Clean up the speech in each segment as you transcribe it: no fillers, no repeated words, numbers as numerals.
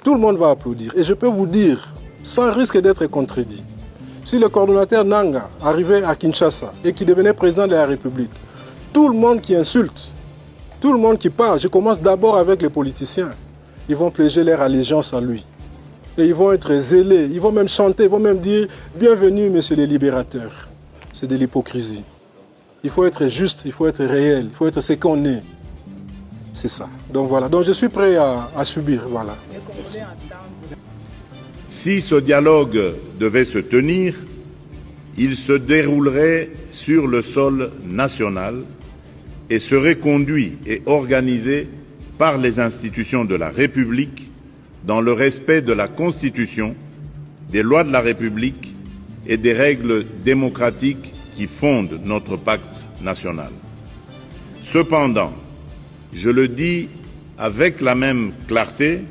tout le monde va applaudir. Et je peux vous dire, sans risque d'être contredit, si le coordonnateur Nanga arrivait à Kinshasa et qui devenait président de la République, tout le monde qui insulte, tout le monde qui parle, je commence d'abord avec les politiciens, ils vont pléger leur allégeance à lui. Et ils vont être zélés, ils vont même chanter, ils vont même dire « Bienvenue, monsieur le libérateur ». C'est de l'hypocrisie. Il faut être juste, il faut être réel, il faut être ce qu'on est. C'est ça. Donc voilà, donc je suis prêt à subir, voilà. Si ce dialogue devait se tenir, il se déroulerait sur le sol national et serait conduit et organisé par les institutions de la République dans le respect de la Constitution, des lois de la République et des règles démocratiques qui fondent notre pacte national. Cependant, je le dis avec la même clarté,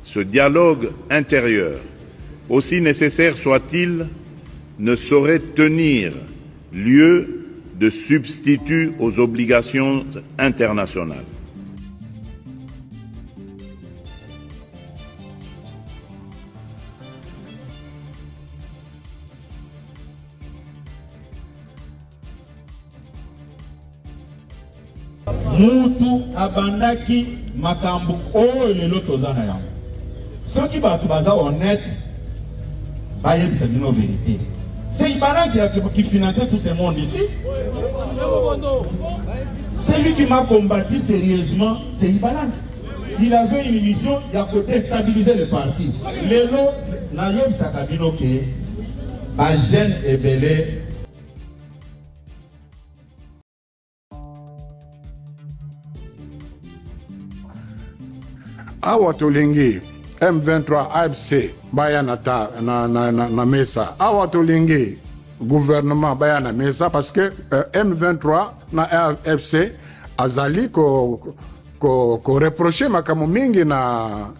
ce dialogue intérieur, aussi nécessaire soit-il, ne saurait tenir lieu de substitut aux obligations internationales. Mutu abandaki makambo oyo lelo tozana yango. Soki bato baza honnête, bayebisa bino vérité. C'est Ibala qui finançait tout ce monde ici. C'est lui qui m'a combattu sérieusement, c'est Ibala. Il avait une mission, il a déstabiliser le parti. Lelo, nayebisa kabino ke, ba jeune ebele. Awa tolingi M23 AFC baya na mesa. Awa tolingi gouvernement baya na mesa parce que M23 na AFC azali ko reprocher makambo mingi na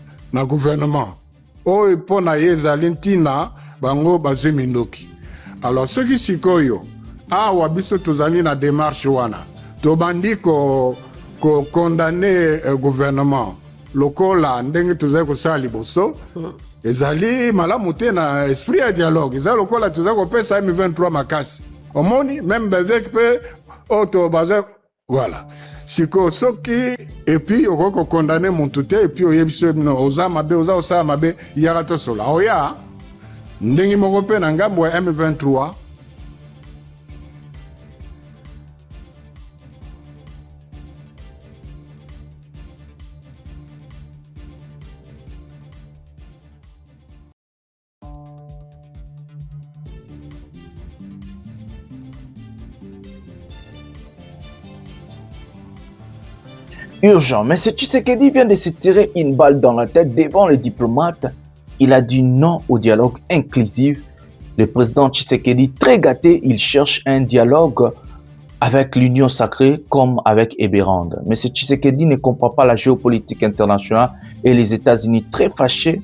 gouvernement. Oyo pona yezali ntina bango bazimindoki. Alors ceux qui sikoyo awa biso tozali na démarche wana. Tobandi ko condamner gouvernement. Lokola ndenge tozali kosala liboso ezali malamu te na esprit ya dialogue ezali lokola tozali kopesa M23 makasi omoni même avec pe auto baza voilà siko soki et puis okoko condamner montu te et puis oyebiso oza mabe oza osala mabe yaka tosola oya ndenge moko pe na ngambo ya M23. Urgent, mais ce Tshisekedi vient de se tirer une balle dans la tête devant les diplomates. Il a dit non au dialogue inclusif. Le président Tshisekedi, très gâté, il cherche un dialogue avec l'Union sacrée comme avec Eberand. Mais ce Tshisekedi ne comprend pas la géopolitique internationale et les États-Unis, très fâchés,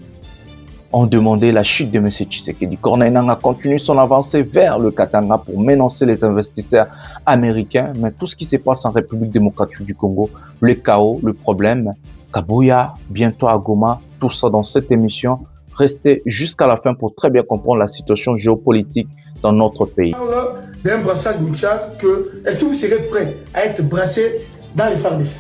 ont demandé la chute de M. Tshisekedi. Corneille Nangaa continue son avancée vers le Katanga pour menacer les investisseurs américains. Mais tout ce qui se passe en République démocratique du Congo, le chaos, le problème, Kabuya, bientôt à Goma, tout ça dans cette émission. Restez jusqu'à la fin pour très bien comprendre la situation géopolitique dans notre pays. D'un brassage de Tchad, est-ce que vous serez prêt à être brassé dans les FARDC?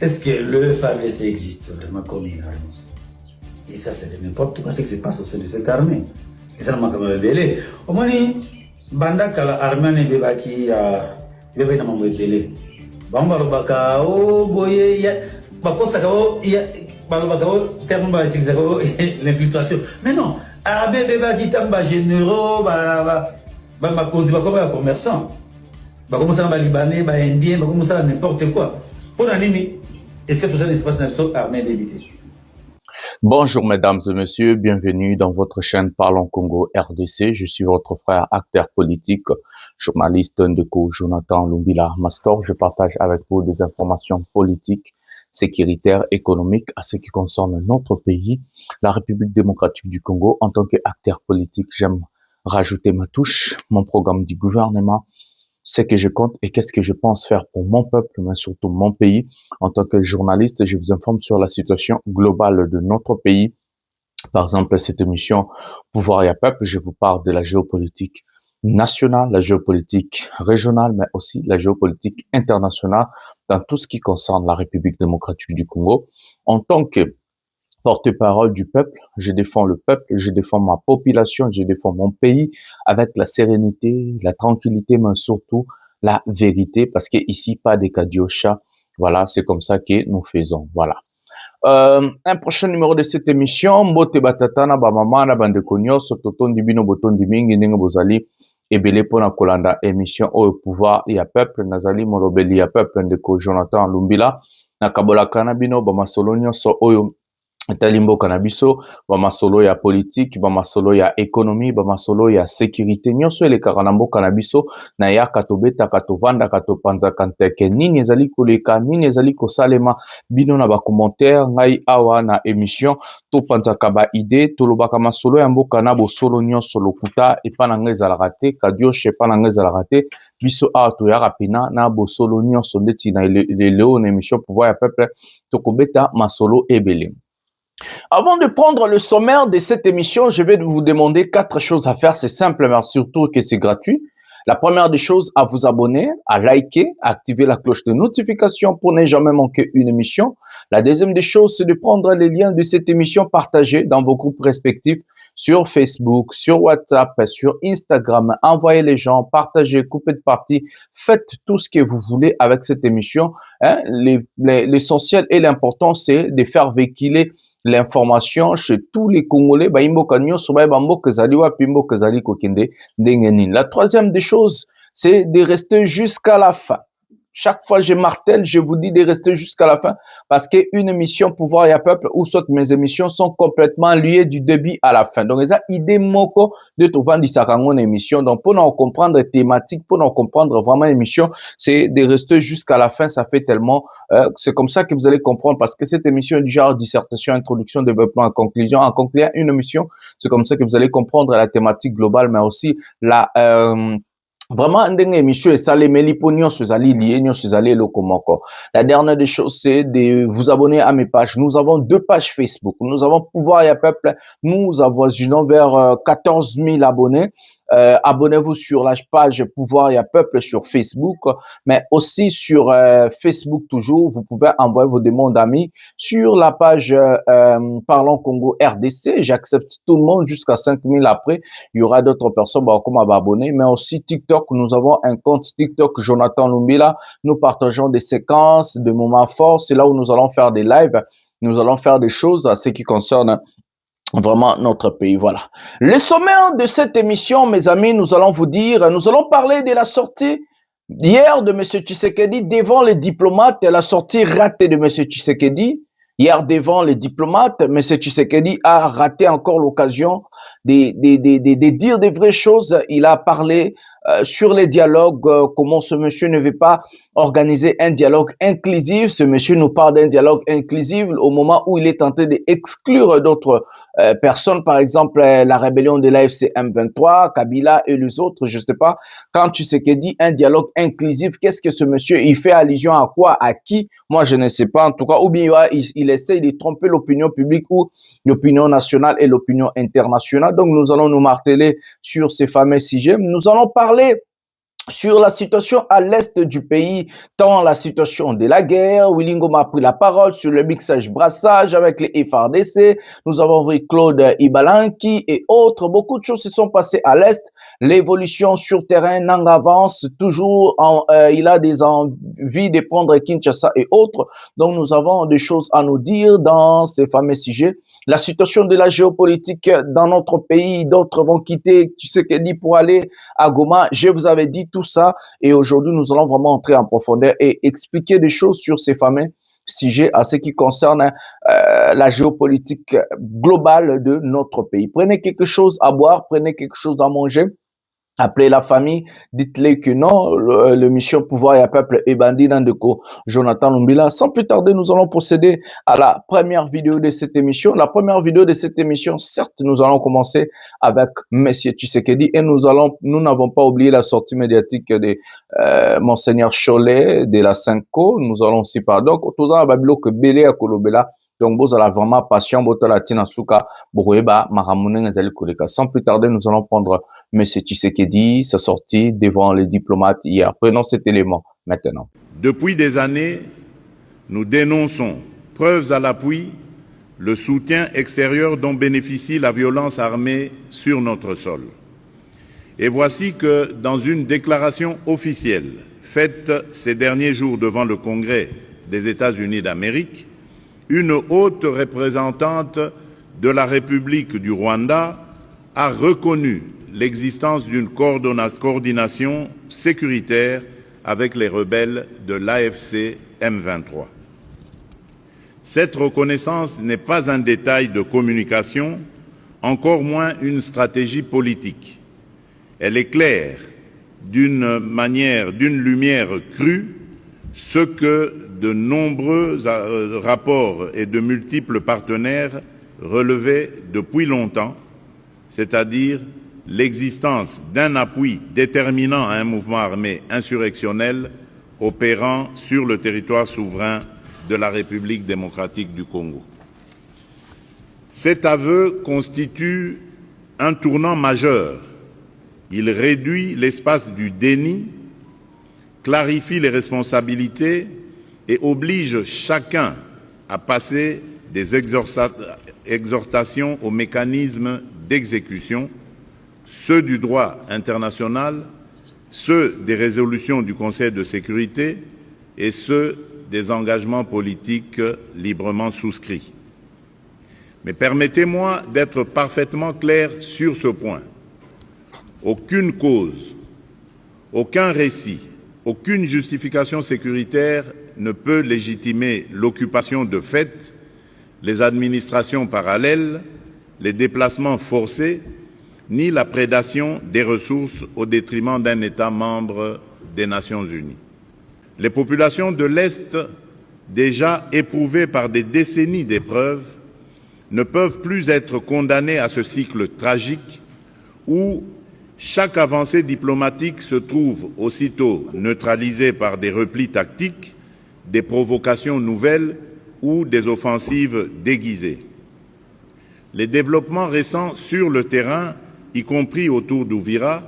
Est-ce que le FARDC existe vraiment comme une armée? Et ça, c'est de n'importe quoi ce qui se passe au sein de cette armée. Et ça, m'a quand même belé. Au moins, banda kala armée ne beba qui a beba na mambo belé. Bamba robaka o boye ya bakosa kao ya balobaka o terme ba utiliser l'infiltration. Mais non, arabé beba qui tamba généraux ba cause ba comme commerçant. Ba comme ça ba libanais, ba indien, ba comme ça n'importe quoi. Pour la nini, est-ce que tout ça ne se passe dans le armée d'habiter? Bonjour mesdames et messieurs, bienvenue dans votre chaîne Parlons Congo RDC. Je suis votre frère acteur politique, journaliste Ndeko Jonathan Lumbila Mastor. Je partage avec vous des informations politiques, sécuritaires, économiques à ce qui concerne notre pays, la République démocratique du Congo. En tant qu'acteur politique, j'aime rajouter ma touche, mon programme du gouvernement, ce que je compte et qu'est-ce que je pense faire pour mon peuple, mais surtout mon pays. En tant que journaliste, je vous informe sur la situation globale de notre pays. Par exemple, cette émission Pouvoir et Peuple, je vous parle de la géopolitique nationale, la géopolitique régionale, mais aussi la géopolitique internationale dans tout ce qui concerne la République démocratique du Congo. En tant que porte-parole du peuple, je défends le peuple, je défends ma population, je défends mon pays avec la sérénité, la tranquillité, mais surtout la vérité, parce que ici, pas des cadiochas. Voilà, c'est comme ça que nous faisons. Voilà. Un prochain numéro de cette émission, Mbote Batatana, Bamama, na Bandeko Nyonso, Totondi Bino, Botondi Mingi, Ndenge Bozali, Ebele Pona Kolanda, émission au pouvoir, il y a peuple, Nazali Morobeli, il y a peuple, Ndeko Jonathan Lumbila, Nakabola Kanabino, Bamasolo Nyonso, Oyo, Talimbo Kanabiso, Bamasolo ya politique, Bamasolo ya économie, Bamasolo ya sécurité, Nyonso ele Karanambo Kanabiso, na ya katobeta, katovanda, katopanza kanteke, nini ezali koleka, nini ezali kosalema, bino na ba commentaire, ngai awa na émission, to panza kaba idée, to lobaka masolo ya mboka na bosolo nyonso lokuta, epa na ngai ezalaka te, kadioche epa na ngai ezalaka te, biso awa to ya rapina, na bosolo nyonso ndeti na leo na émission Pouvoir ya Peuple, to kobeta masolo ebele. Avant de prendre le sommaire de cette émission, je vais vous demander 4 choses à faire. C'est simple, mais surtout que c'est gratuit. La première des choses, à vous abonner, à liker, à activer la cloche de notification pour ne jamais manquer une émission. La deuxième des choses, c'est de prendre les liens de cette émission partagés dans vos groupes respectifs sur Facebook, sur WhatsApp, sur Instagram. Envoyez les gens, partagez, coupez de partie. Faites tout ce que vous voulez avec cette émission. Hein? L'essentiel et l'important, c'est de faire véhiculer l'information chez tous les Congolais. La troisième des choses, c'est de rester jusqu'à la fin. Chaque fois, je martèle, je vous dis de rester jusqu'à la fin parce qu'une émission Pouvoir et Peuple ou soit mes émissions sont complètement liées du début à la fin. Donc, ça, idée moko de trouver une émission. Donc, pour nous comprendre les thématiques, pour nous comprendre vraiment l'émission, c'est de rester jusqu'à la fin. Ça fait tellement, c'est comme ça que vous allez comprendre parce que cette émission est du genre dissertation, introduction, développement, conclusion. En concluant une émission, c'est comme ça que vous allez comprendre la thématique globale, mais aussi la, vraiment, ndenge émission et ça les méliponions sur ali lié sur ali lokomoko. La dernière des choses, c'est de vous abonner à mes pages. Nous avons 2 pages Facebook. Nous avons Pouvoir et Peuple. Nous avoisinons vers 14 000 abonnés. Abonnez-vous sur la page Pouvoir et Peuple sur Facebook, mais aussi sur Facebook toujours. Vous pouvez envoyer vos demandes d'amis sur la page Parlons Congo RDC. J'accepte tout le monde jusqu'à 5 000 après. Il y aura d'autres personnes comme abonnés, mais aussi TikTok. Nous avons un compte TikTok Jonathan Lumbila. Nous partageons des séquences, des moments forts. C'est là où nous allons faire des lives. Nous allons faire des choses à ce qui concerne vraiment notre pays. Voilà. Le sommaire de cette émission, mes amis, nous allons vous dire, nous allons parler de la sortie hier de M. Tshisekedi devant les diplomates, la sortie ratée de M. Tshisekedi. Hier, devant les diplomates, M. Tshisekedi a raté encore l'occasion de dire des vraies choses. Il a parlé sur les dialogues, comment ce monsieur ne veut pas organiser un dialogue inclusif. Ce monsieur nous parle d'un dialogue inclusif au moment où il est tenté d'exclure d'autres personnes, par exemple la rébellion de l'AFC M23, Kabila et les autres, je sais pas. Quand tu sais qu'il dit un dialogue inclusif, qu'est-ce que ce monsieur, il fait allusion à quoi, à qui? Moi, je ne sais pas en tout cas. Ou bien il essaie de tromper l'opinion publique ou l'opinion nationale et l'opinion internationale. Donc, nous allons nous marteler sur ces fameux sujets. Nous allons parler sur la situation à l'est du pays, tant la situation de la guerre. Willingo m'a pris la parole sur le mixage brassage avec les FRDC. Nous avons vu Claude Ibalanki et autres. Beaucoup de choses se sont passées à l'est. L'évolution sur terrain n'en avance toujours. Il a des envies de prendre Kinshasa et autres. Donc, nous avons des choses à nous dire dans ces fameux sujets. La situation de la géopolitique dans notre pays, d'autres vont quitter Tshisekedi pour aller à Goma. Je vous avais dit tout ça et aujourd'hui, nous allons vraiment entrer en profondeur et expliquer des choses sur ces fameux sujets à ce qui concerne la géopolitique globale de notre pays. Prenez quelque chose à boire, prenez quelque chose à manger. Appelez la famille, dites-les que non, le mission pouvoir et à peuple et bandit dans de co Jonathan Lumbila. Sans plus tarder, nous allons procéder à la première vidéo de cette émission. La première vidéo de cette émission, certes, nous allons commencer avec Monsieur Tshisekedi et nous n'avons pas oublié la sortie médiatique de Monseigneur Cholet de la Cinco. Nous allons aussi parler. Donc, tous en Babylone que Belé à Kolobela. Donc, vous allez vraiment patient, sans plus tarder, nous allons prendre M. Tshisekedi, sa sortie devant les diplomates hier. Prenons cet élément maintenant. Depuis des années, nous dénonçons, preuves à l'appui, le soutien extérieur dont bénéficie la violence armée sur notre sol. Et voici que, dans une déclaration officielle faite ces derniers jours devant le Congrès des États-Unis d'Amérique, une haute représentante de la République du Rwanda a reconnu l'existence d'une coordination sécuritaire avec les rebelles de l'AFC M23. Cette reconnaissance n'est pas un détail de communication, encore moins une stratégie politique. Elle éclaire d'une lumière crue ce que de nombreux rapports et de multiples partenaires relevaient depuis longtemps, c'est-à-dire l'existence d'un appui déterminant à un mouvement armé insurrectionnel opérant sur le territoire souverain de la République démocratique du Congo. Cet aveu constitue un tournant majeur. Il réduit l'espace du déni, clarifie les responsabilités et oblige chacun à passer des exhortations aux mécanismes d'exécution, ceux du droit international, ceux des résolutions du Conseil de sécurité et ceux des engagements politiques librement souscrits. Mais permettez-moi d'être parfaitement clair sur ce point. Aucune cause, aucun récit, aucune justification sécuritaire ne peut légitimer l'occupation de fait, les administrations parallèles, les déplacements forcés, ni la prédation des ressources au détriment d'un État membre des Nations Unies. Les populations de l'Est, déjà éprouvées par des décennies d'épreuves, ne peuvent plus être condamnées à ce cycle tragique où chaque avancée diplomatique se trouve aussitôt neutralisée par des replis tactiques, des provocations nouvelles ou des offensives déguisées. Les développements récents sur le terrain, y compris autour d'Ouvira,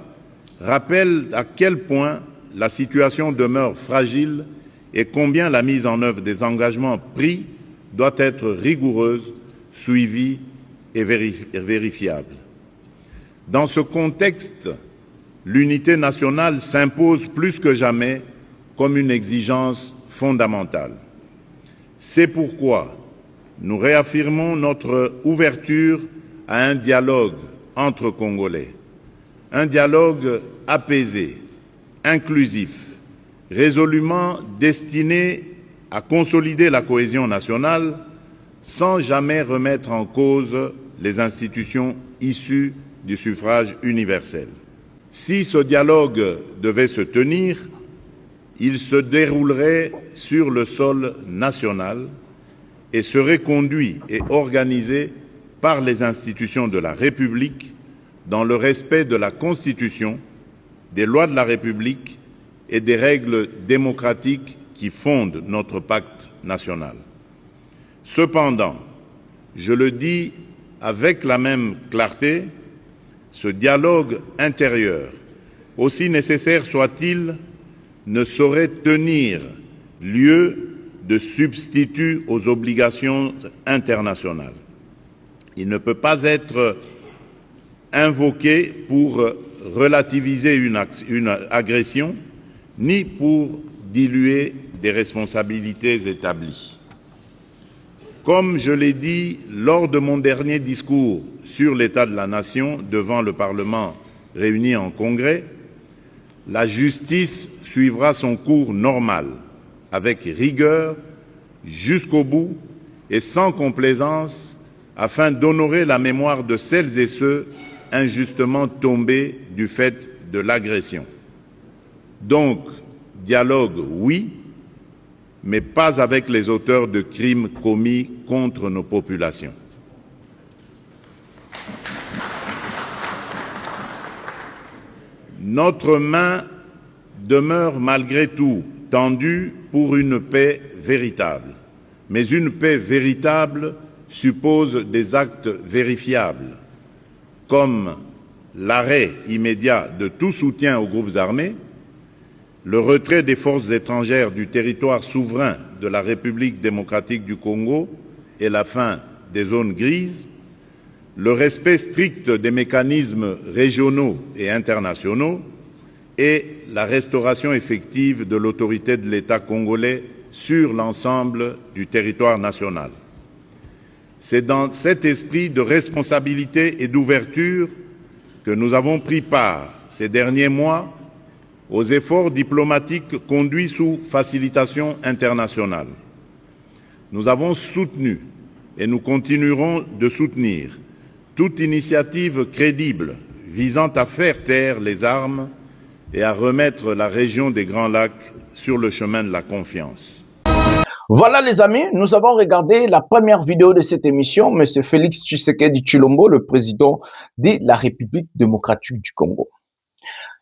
rappellent à quel point la situation demeure fragile et combien la mise en œuvre des engagements pris doit être rigoureuse, suivie et vérifiable. Dans ce contexte, l'unité nationale s'impose plus que jamais comme une exigence fondamentale. C'est pourquoi nous réaffirmons notre ouverture à un dialogue entre Congolais, un dialogue apaisé, inclusif, résolument destiné à consolider la cohésion nationale sans jamais remettre en cause les institutions issues du suffrage universel. Si ce dialogue devait se tenir, il se déroulerait sur le sol national et serait conduit et organisé par les institutions de la République dans le respect de la Constitution, des lois de la République et des règles démocratiques qui fondent notre pacte national. Cependant, je le dis avec la même clarté, ce dialogue intérieur, aussi nécessaire soit-il, ne saurait tenir lieu de substitut aux obligations internationales. Il ne peut pas être invoqué pour relativiser une agression, ni pour diluer des responsabilités établies. Comme je l'ai dit lors de mon dernier discours sur l'état de la nation devant le Parlement réuni en Congrès, la justice suivra son cours normal, avec rigueur, jusqu'au bout et sans complaisance, afin d'honorer la mémoire de celles et ceux injustement tombés du fait de l'agression. Donc, dialogue, oui, mais pas avec les auteurs de crimes commis contre nos populations. Notre main demeure malgré tout tendue pour une paix véritable. Mais une paix véritable suppose des actes vérifiables, comme l'arrêt immédiat de tout soutien aux groupes armés, le retrait des forces étrangères du territoire souverain de la République démocratique du Congo et la fin des zones grises, le respect strict des mécanismes régionaux et internationaux et la restauration effective de l'autorité de l'État congolais sur l'ensemble du territoire national. C'est dans cet esprit de responsabilité et d'ouverture que nous avons pris part ces derniers mois aux efforts diplomatiques conduits sous facilitation internationale. Nous avons soutenu et nous continuerons de soutenir toute initiative crédible visant à faire taire les armes et à remettre la région des Grands Lacs sur le chemin de la confiance. Voilà les amis, nous avons regardé la première vidéo de cette émission, M. Félix Tshisekedi Tshilombo, le président de la République démocratique du Congo.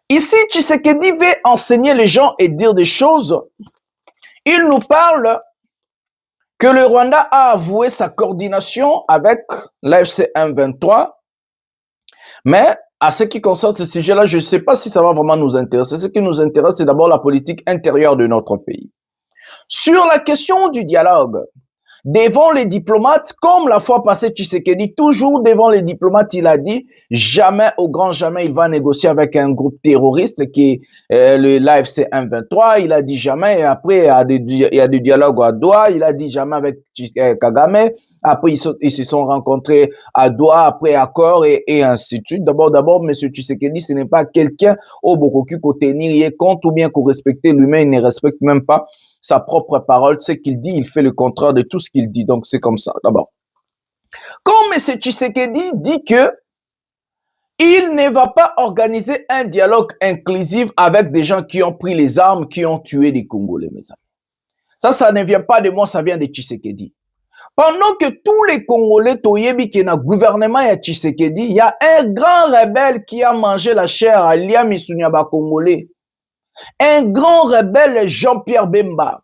Ici, Tshisekedi veut enseigner les gens et dire des choses. Il nous parle que le Rwanda a avoué sa coordination avec l'AFC M23, mais à ce qui concerne ce sujet-là, je ne sais pas si ça va vraiment nous intéresser. Ce qui nous intéresse, c'est d'abord la politique intérieure de notre pays. Sur la question du dialogue, devant les diplomates, comme la fois passée Tshisekedi, toujours devant les diplomates, il a dit jamais, au grand jamais, il va négocier avec un groupe terroriste qui est l'AFC M23. Il a dit jamais, et après, il y a du dialogue à Doha. Il a dit jamais avec Kagame. Après, ils se sont rencontrés à Doha, après accord, et ainsi de suite. D'abord, M. Tshisekedi, ce n'est pas quelqu'un au Bokoku qu'on tenir compte ou bien qu'on respecte lui-même, il ne respecte même pas sa propre parole, ce qu'il dit, il fait le contraire de tout ce qu'il dit. Donc, c'est comme ça, d'abord. Quand M. Tshisekedi dit que il ne va pas organiser un dialogue inclusif avec des gens qui ont pris les armes, qui ont tué des Congolais, mes amis. Ça ne vient pas de moi, ça vient de Tshisekedi. Pendant que tous les Congolais, toyebi qui na gouvernement ya Tshisekedi, il y a un grand rebelle qui a mangé la chair à Liam Isunyaba Congolais. Un grand rebelle, Jean-Pierre Bemba,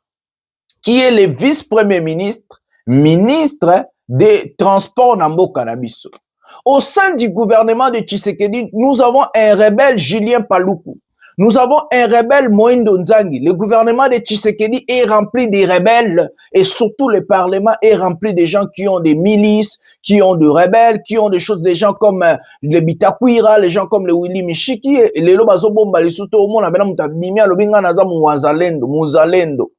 qui est le vice-premier ministre, ministre des Transports Nambo Cannabis. Au sein du gouvernement de Tshisekedi, nous avons un rebelle, Julien Paluku. Nous avons un rebelle, Moïndo Nzangi. Le gouvernement de Tshisekedi est rempli de rebelles et surtout le parlement est rempli de gens qui ont des milices, qui ont des rebelles, qui ont des choses, des gens comme les Bitakwira, les gens comme le Willy Mishiki, les Lobazo Bomba, les Souto, Mona, Benamoutabimia, Lobinga Naza Mouzalendo.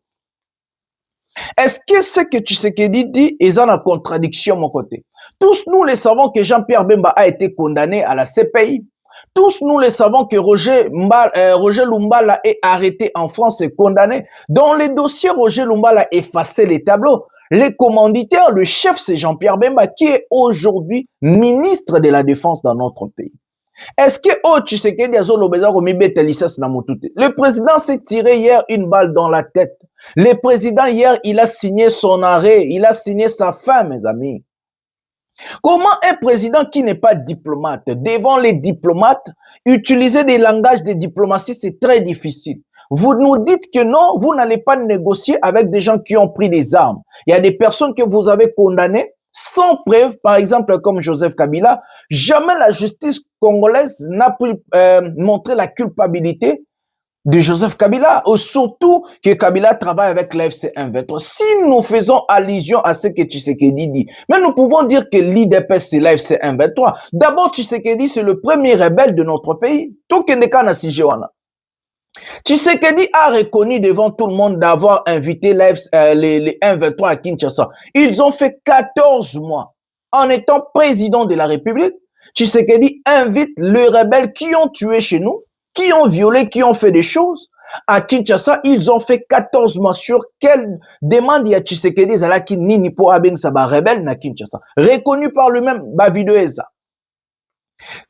Est-ce que ce que Tshisekedi dit est en contradiction, mon côté? Tous nous le savons que Jean-Pierre Bemba a été condamné à la CPI. Tous nous le savons que Roger Lumbala est arrêté en France et condamné. Dans les dossiers, Roger Lumbala a effacé les tableaux. Les commanditaires, le chef, c'est Jean-Pierre Bemba, qui est aujourd'hui ministre de la Défense dans notre pays. Est-ce que le président s'est tiré hier une balle dans la tête? Le président hier, il a signé son arrêt, il a signé sa fin, mes amis. Comment un président qui n'est pas diplomate, devant les diplomates, utiliser des langages de diplomatie, c'est très difficile. Vous nous dites que non, vous n'allez pas négocier avec des gens qui ont pris des armes. Il y a des personnes que vous avez condamnées sans preuve, par exemple comme Joseph Kabila. Jamais la justice congolaise n'a pu montrer la culpabilité de Joseph Kabila, surtout que Kabila travaille avec l'AFC M23. Si nous faisons allusion à ce que Tshisekedi dit, mais nous pouvons dire que l'IDPS c'est l'AFC M23. D'abord, Tshisekedi c'est le premier rebelle de notre pays. Tout Tshisekedi a reconnu devant tout le monde d'avoir invité les M23 à Kinshasa. Ils ont fait 14 mois. En étant président de la République, Tshisekedi invite les rebelles qui ont tué chez nous, qui ont violé, qui ont fait des choses. À Kinshasa, ils ont fait 14 mois. Sur quelle demande il y a Tshisekedi Zalaki Nini pour Abeng Saba rebelle na Kinshasa? Reconnu par lui-même, Bavido Eza.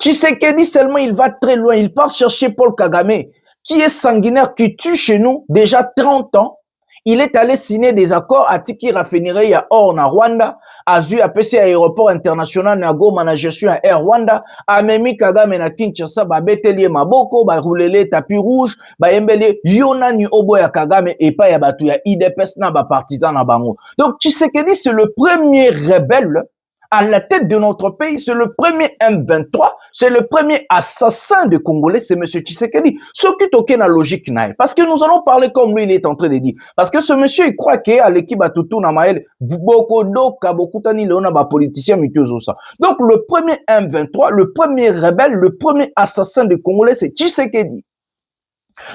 Tshisekedi seulement, il va très loin. Il part chercher Paul Kagame, qui est sanguinaire, qui tue chez nous déjà 30 ans. Il est allé signer des accords à Tiki Raffinerie à Or, na Rwanda, à Zui, à PC Aéroport International, na Goma, na gestion à Air Rwanda, à Memi Kagame, na Kinshasa, ba Betelie Maboko, ba Roulele Tapis Rouge, ba Yembele, Yona ni Obo ya Kagame, et pas ya Batu ya IDPS, na ba partisan na Bango. Donc, Tshisekedi, c'est le premier rebelle à la tête de notre pays, c'est le premier M23, c'est le premier assassin de Congolais, c'est M. Tshisekedi. Ce qui est aucune logique, parce que nous allons parler comme lui, il est en train de dire. Parce que ce monsieur, il croit qu'il y a l'équipe à Toutou, Namael, beaucoup d'oka, beaucoup d'ani, léona, ba politicien, ça. Donc, le premier M23, le premier rebelle, le premier assassin de Congolais, c'est Tshisekedi.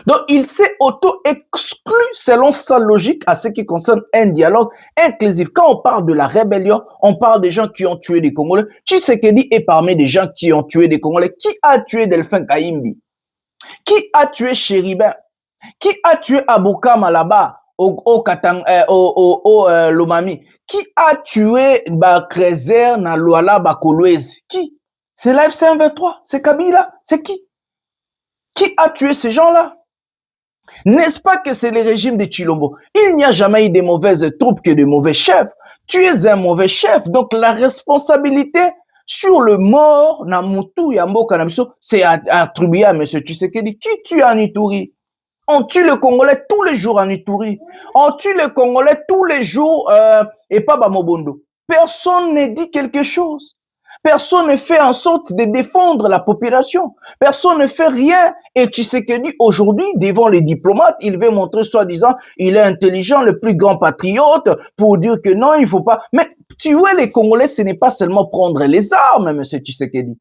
Donc, il s'est auto-exclu selon sa logique à ce qui concerne un dialogue inclusif. Quand on parle de la rébellion, on parle des gens qui ont tué des Congolais. Tshisekedi est parmi des gens qui ont tué des Congolais. Qui a tué Delphin Kaimbi? Qui a tué Chéribin? Qui a tué Abouka Malaba au Lomami? Qui a tué Bakrezer na Luala Bakolwezi? Qui? C'est l'AFC-M23, c'est Kabila, c'est qui? Qui a tué ces gens-là? N'est-ce pas que c'est le régime de Chilombo? Il n'y a jamais eu de mauvaises troupes que de mauvais chefs. Tu es un mauvais chef, donc la responsabilité sur le mort, Namutu, Yambo, Kanamiso, c'est attribué à M. Tshisekedi. Qui tue en Ituri? On tue le Congolais tous les jours en Ituri. On tue le Congolais tous les jours et pas Bamobondo. Personne ne dit quelque chose. Personne ne fait en sorte de défendre la population. Personne ne fait rien. Et Tshisekedi, aujourd'hui, devant les diplomates, il veut montrer soi-disant, il est intelligent, le plus grand patriote, pour dire que non, il faut pas. Mais tuer les Congolais, ce n'est pas seulement prendre les armes, M. Tshisekedi.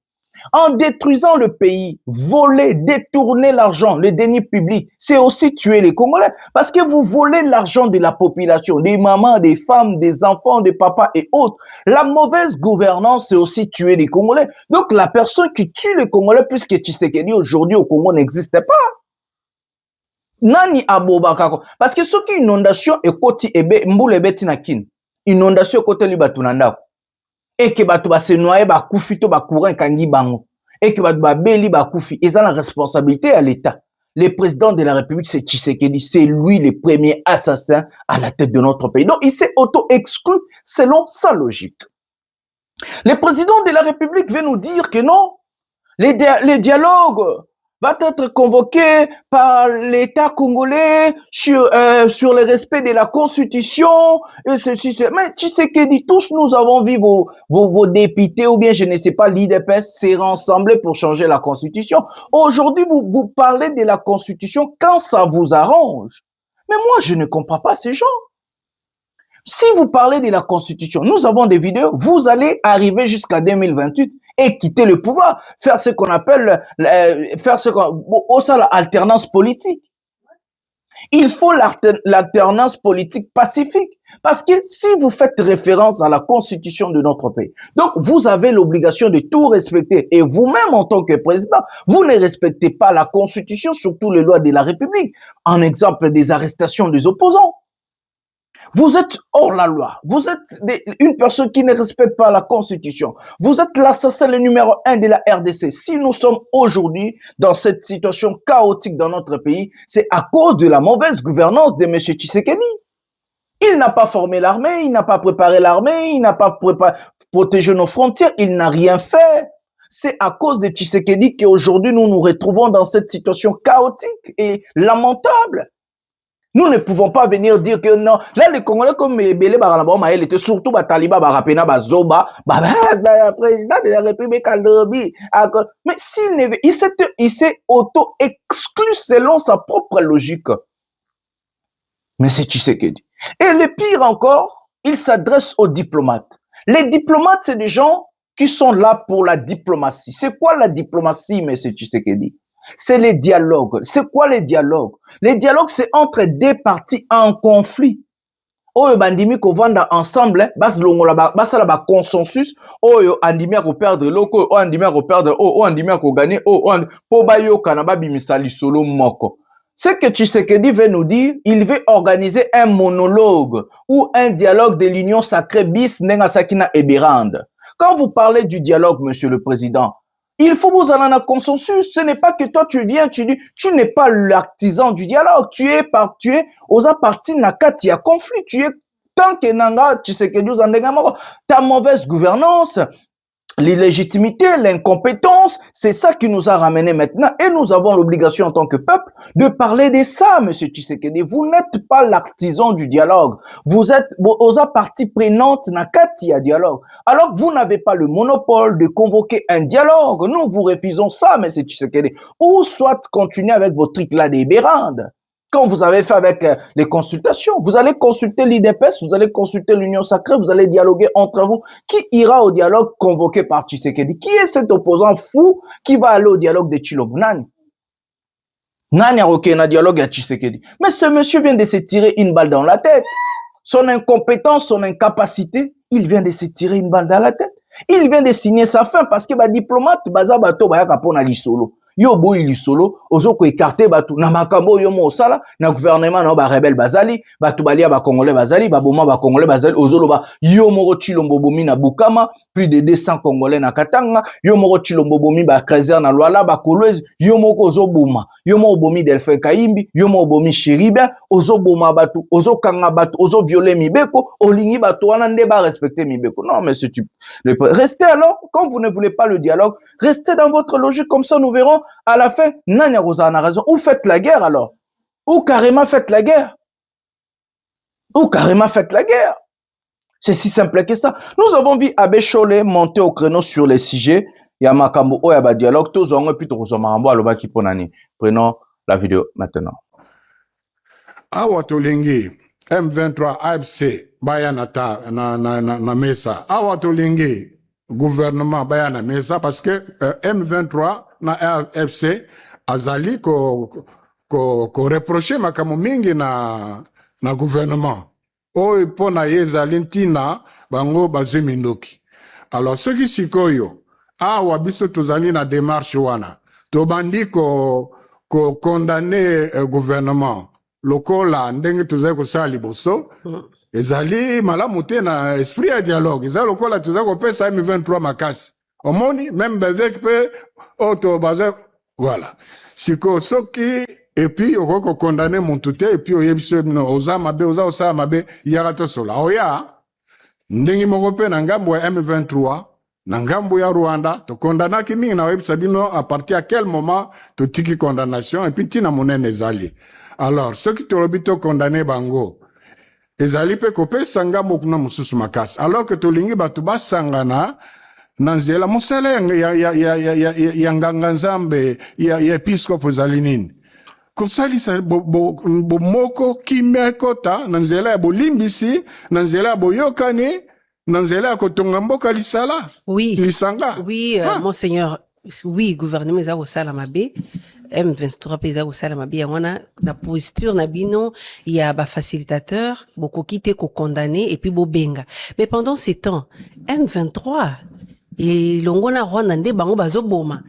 En détruisant le pays, voler, détourner l'argent, le déni public, c'est aussi tuer les Congolais. Parce que vous volez l'argent de la population, des mamans, des femmes, des enfants, des papas et autres. La mauvaise gouvernance, c'est aussi tuer les Congolais. Donc la personne qui tue les Congolais, puisque Tshisekedi aujourd'hui au Congo n'existait pas. Nani Abobakako. Parce que ce qui est inondation et koti ebe mboule betinakin. Inondation côté libatunanda. Et que batu ba se noyer ba kufi to ba courant kangi bango et que batu ba beli ba kufi, ils ont la responsabilité à l'État. Le président de la République, c'est Tshisekedi, c'est lui le premier assassin à la tête de notre pays. Donc il s'est auto-exclu selon sa logique. Le président de la République veut nous dire que non, les dialogues va être convoqué par l'État congolais sur le respect de la Constitution. Et ceci, mais Tshisekedi, tous nous avons vu vos députés ou bien je ne sais pas l'IDPS s'est rassemblé pour changer la Constitution. Aujourd'hui, vous parlez de la Constitution quand ça vous arrange. Mais moi, je ne comprends pas ces gens. Si vous parlez de la Constitution, nous avons des vidéos, vous allez arriver jusqu'à 2028 et quitter le pouvoir, faire ce qu'on appelle, l'alternance politique. Il faut l'alternance politique pacifique. Parce que si vous faites référence à la Constitution de notre pays, donc vous avez l'obligation de tout respecter. Et vous-même, en tant que président, vous ne respectez pas la Constitution, surtout les lois de la République. En exemple, des arrestations des opposants. Vous êtes hors la loi. Vous êtes une personne qui ne respecte pas la Constitution. Vous êtes l'assassin le numéro 1 de la RDC. Si nous sommes aujourd'hui dans cette situation chaotique dans notre pays, c'est à cause de la mauvaise gouvernance de M. Tshisekedi. Il n'a pas formé l'armée, il n'a pas préparé l'armée, il n'a pas protégé nos frontières, il n'a rien fait. C'est à cause de Tshisekedi qu'aujourd'hui nous nous retrouvons dans cette situation chaotique et lamentable. Nous ne pouvons pas venir dire que non. Là, les Congolais, comme Bélé Baranaboma, il était surtout Taliba, Barapena, Bazoba, président de la République Aldobi. Mais il s'est auto-exclu selon sa propre logique. Mais c'est Tshisekedi. Et le pire encore, il s'adresse aux diplomates. Les diplomates, c'est des gens qui sont là pour la diplomatie. C'est quoi la diplomatie, M. Tshisekedi? C'est les dialogues. C'est quoi les dialogues? Les dialogues, c'est entre deux parties en conflit. Oyo bandimi ko vanda ensemble, bas longola basala ba consensus, oyo andimi ko perdre loko, o andimi ko perdre, o andimi ko gagner, po ba yo kanaba bimisali solo moko. Ce que Tshisekedi veut nous dire, il veut organiser un monologue ou un dialogue de l'union sacrée bis nenga sakina eberande. Quand vous parlez du dialogue, monsieur le président, Il faut vous en un consensus. Ce n'est pas que toi tu viens, tu dis, tu n'es pas l'artisan du dialogue. Tu es aux partis nakati à conflit. Tu es tant que nanga, tu sais que nous en ta mauvaise gouvernance, l'illégitimité, l'incompétence, c'est ça qui nous a ramené maintenant. Et nous avons l'obligation en tant que peuple de parler de ça, monsieur Tshisekedi. Vous n'êtes pas l'artisan du dialogue. Vous êtes aux parties prenantes nakati à dialogue. Alors, vous n'avez pas le monopole de convoquer un dialogue. Nous vous refusons ça, monsieur Tshisekedi. Ou soit continuer avec vos trucs là des bérandes. Quand vous avez fait avec les consultations, vous allez consulter l'IDPS, vous allez consulter l'Union Sacrée, vous allez dialoguer entre vous. Qui ira au dialogue convoqué par Tshisekedi? Qui est cet opposant fou qui va aller au dialogue de Tshilombo? Nani a aucun dialogue à Tshisekedi. Mais ce monsieur vient de se tirer une balle dans la tête. Son incompétence, son incapacité, il vient de se tirer une balle dans la tête. Il vient de signer sa fin parce que diplomate, baza bato bayaka pona lisolo. Yo boyi lisolo, ozo ko écarter batu na makambo yo mo sala na gouvernement na ba rebelle bazali, batu balia ba congolais bazali, ba boma ba congolais bazali, ozo loba yo moko Tshilombo bomi na Bukama, plus de 200 congolais na Katanga, yo moko Tshilombo bomi ba Kazer na Luala, ba Kolwezi, yo moko ozo boma, yo moko bomi Delphin Kaimbi, yo moko bomi Chéribin, ozo boma batu, ozo kanga batu, ozo violer mibeko, olingi batu wana nde ba respecter mibeko. Non mais c'est tu. Restez alors, quand vous ne voulez pas le dialogue, restez dans votre logique, comme ça nous verrons à la fin, Nanya Rosa a raison. Ou faites la guerre alors. Ou carrément faites la guerre. Ou carrément faites la guerre. C'est si simple que ça. Nous avons vu Abbé Cholé monter au créneau sur les sujets. Il y a Makambo, il y a dialogue. Tous ont puis tous ont marambo aloba ki ponani. Prenons la vidéo maintenant. Awa tolingi M23 AFC bayanata na mesa. Awa tolingi gouvernement bayana mesa parce que M23 na AFC azali ko reprocher makambo mingi na gouvernement oyo pona yezali ntina bango bazemindoki. Alors soki sikoyo awa biso tozali na démarche wana tobandi ko condamner gouvernement lokola ndenge tozali kosala liboso ezali malamu te na esprit ya dialogue ezali lokola tozali kopesa M23 makasi omoni même avec peu auto bazé voilà siko soki et puis on condamner mon tout et puis oyebise no oza mabe oza osala mabe yarato sola oya ndenge moko pe na ngambo ya M23 na ngambo ya Rwanda to condamnaki mingi na oyebisa bino à partir à quel moment to tiki condamnation et puis tina monene ezali. Alors ceux qui tolobi to condamner bango ezali pe kopesa ngambo kuna mususu makasi alors que tolingi batu basangana nanzela mosala ya nganga nzambe ya episcope ezali nini kosalisa moko kimia ekota na nzela ya bolimbisi na nzela ya boyokani na nzela ya kotonga mboka lisala lisanga. Oui, monseigneur, oui, gouvernement eza kosala mabe M23 peza kosala mabe ya wana na posture na bino ya ba facilitateur bokoki te ko condamner et puis bobenga. Mais pendant ces temps M23 et longona Rwanda nde bango bazoboma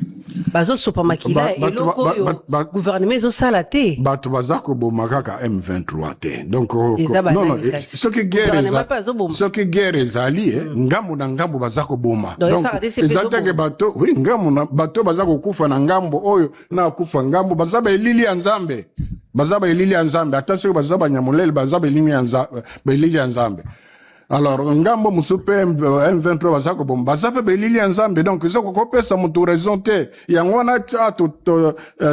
bazosopa makila eloko yo gouvernement ezosala te bato bazako boma kaka M23 te donc non soki guerre ezali ngambo na ngambo bazako boma donc ezatake bato oui ngambo na bato bazako kufa na ngambo oyo na kufa ngambo bazaba elili ya nzambe attention bazaba nyamolele bazaba elili ya nzambe. Alors ngambo musupe M23 bazako bomba bazape belili ya nzambe donc izoko kopesa mutu raison te yango wana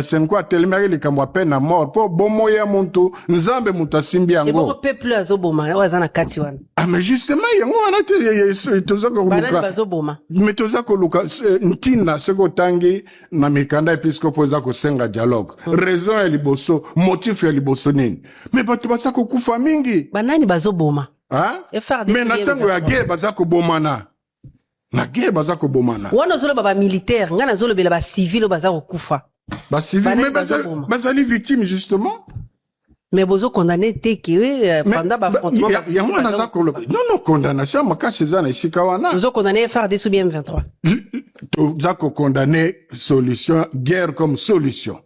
c'est quoi tellement il kamwa peine à mort po bomo ya muntu nzambe mutu asimbi yango ebo peuple azoboma wazana kati wana mais justement yango wana tozako luka bazoboma mais tozako luka ntina seko tangi na mikanda episcopo zako senga dialogue raison ya liboso motif ya liboso nini mais bato bazako kufa mingi banani bazoboma. Mais natango ya guerre bazako bomana na guerre bazako bomana wana zolo baba militaire ngana zolo bela ba civil bazako kufa ba civil mais bazali victime justement mais bozo condamné te que pendant ba affrontement ya mwana zako non condamnation makasi zana isika wana bozo condamné FARDC ou bien M23 zako condamné solution guerre comme solution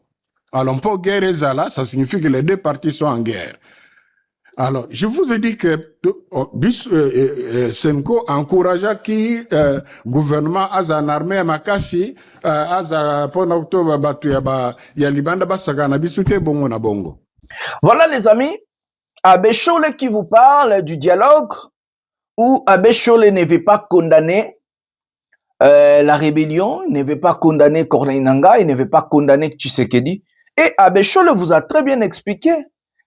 alors pour guerre ezala ça signifie que les deux parties sont en guerre. Alors, je vous ai dit que Senko encouragea qui gouvernement aza armée makasi aza pona octobre batu ya libanda basaka na bisute bongo na bongo. Voilà les amis, Abbé Chole qui vous parle du dialogue où Abbé Chole ne veut pas condamner la rébellion, il ne veut pas condamner Corneille Nangaa, il ne veut pas condamner Tshisekedi. Et Abbé Chole vous a très bien expliqué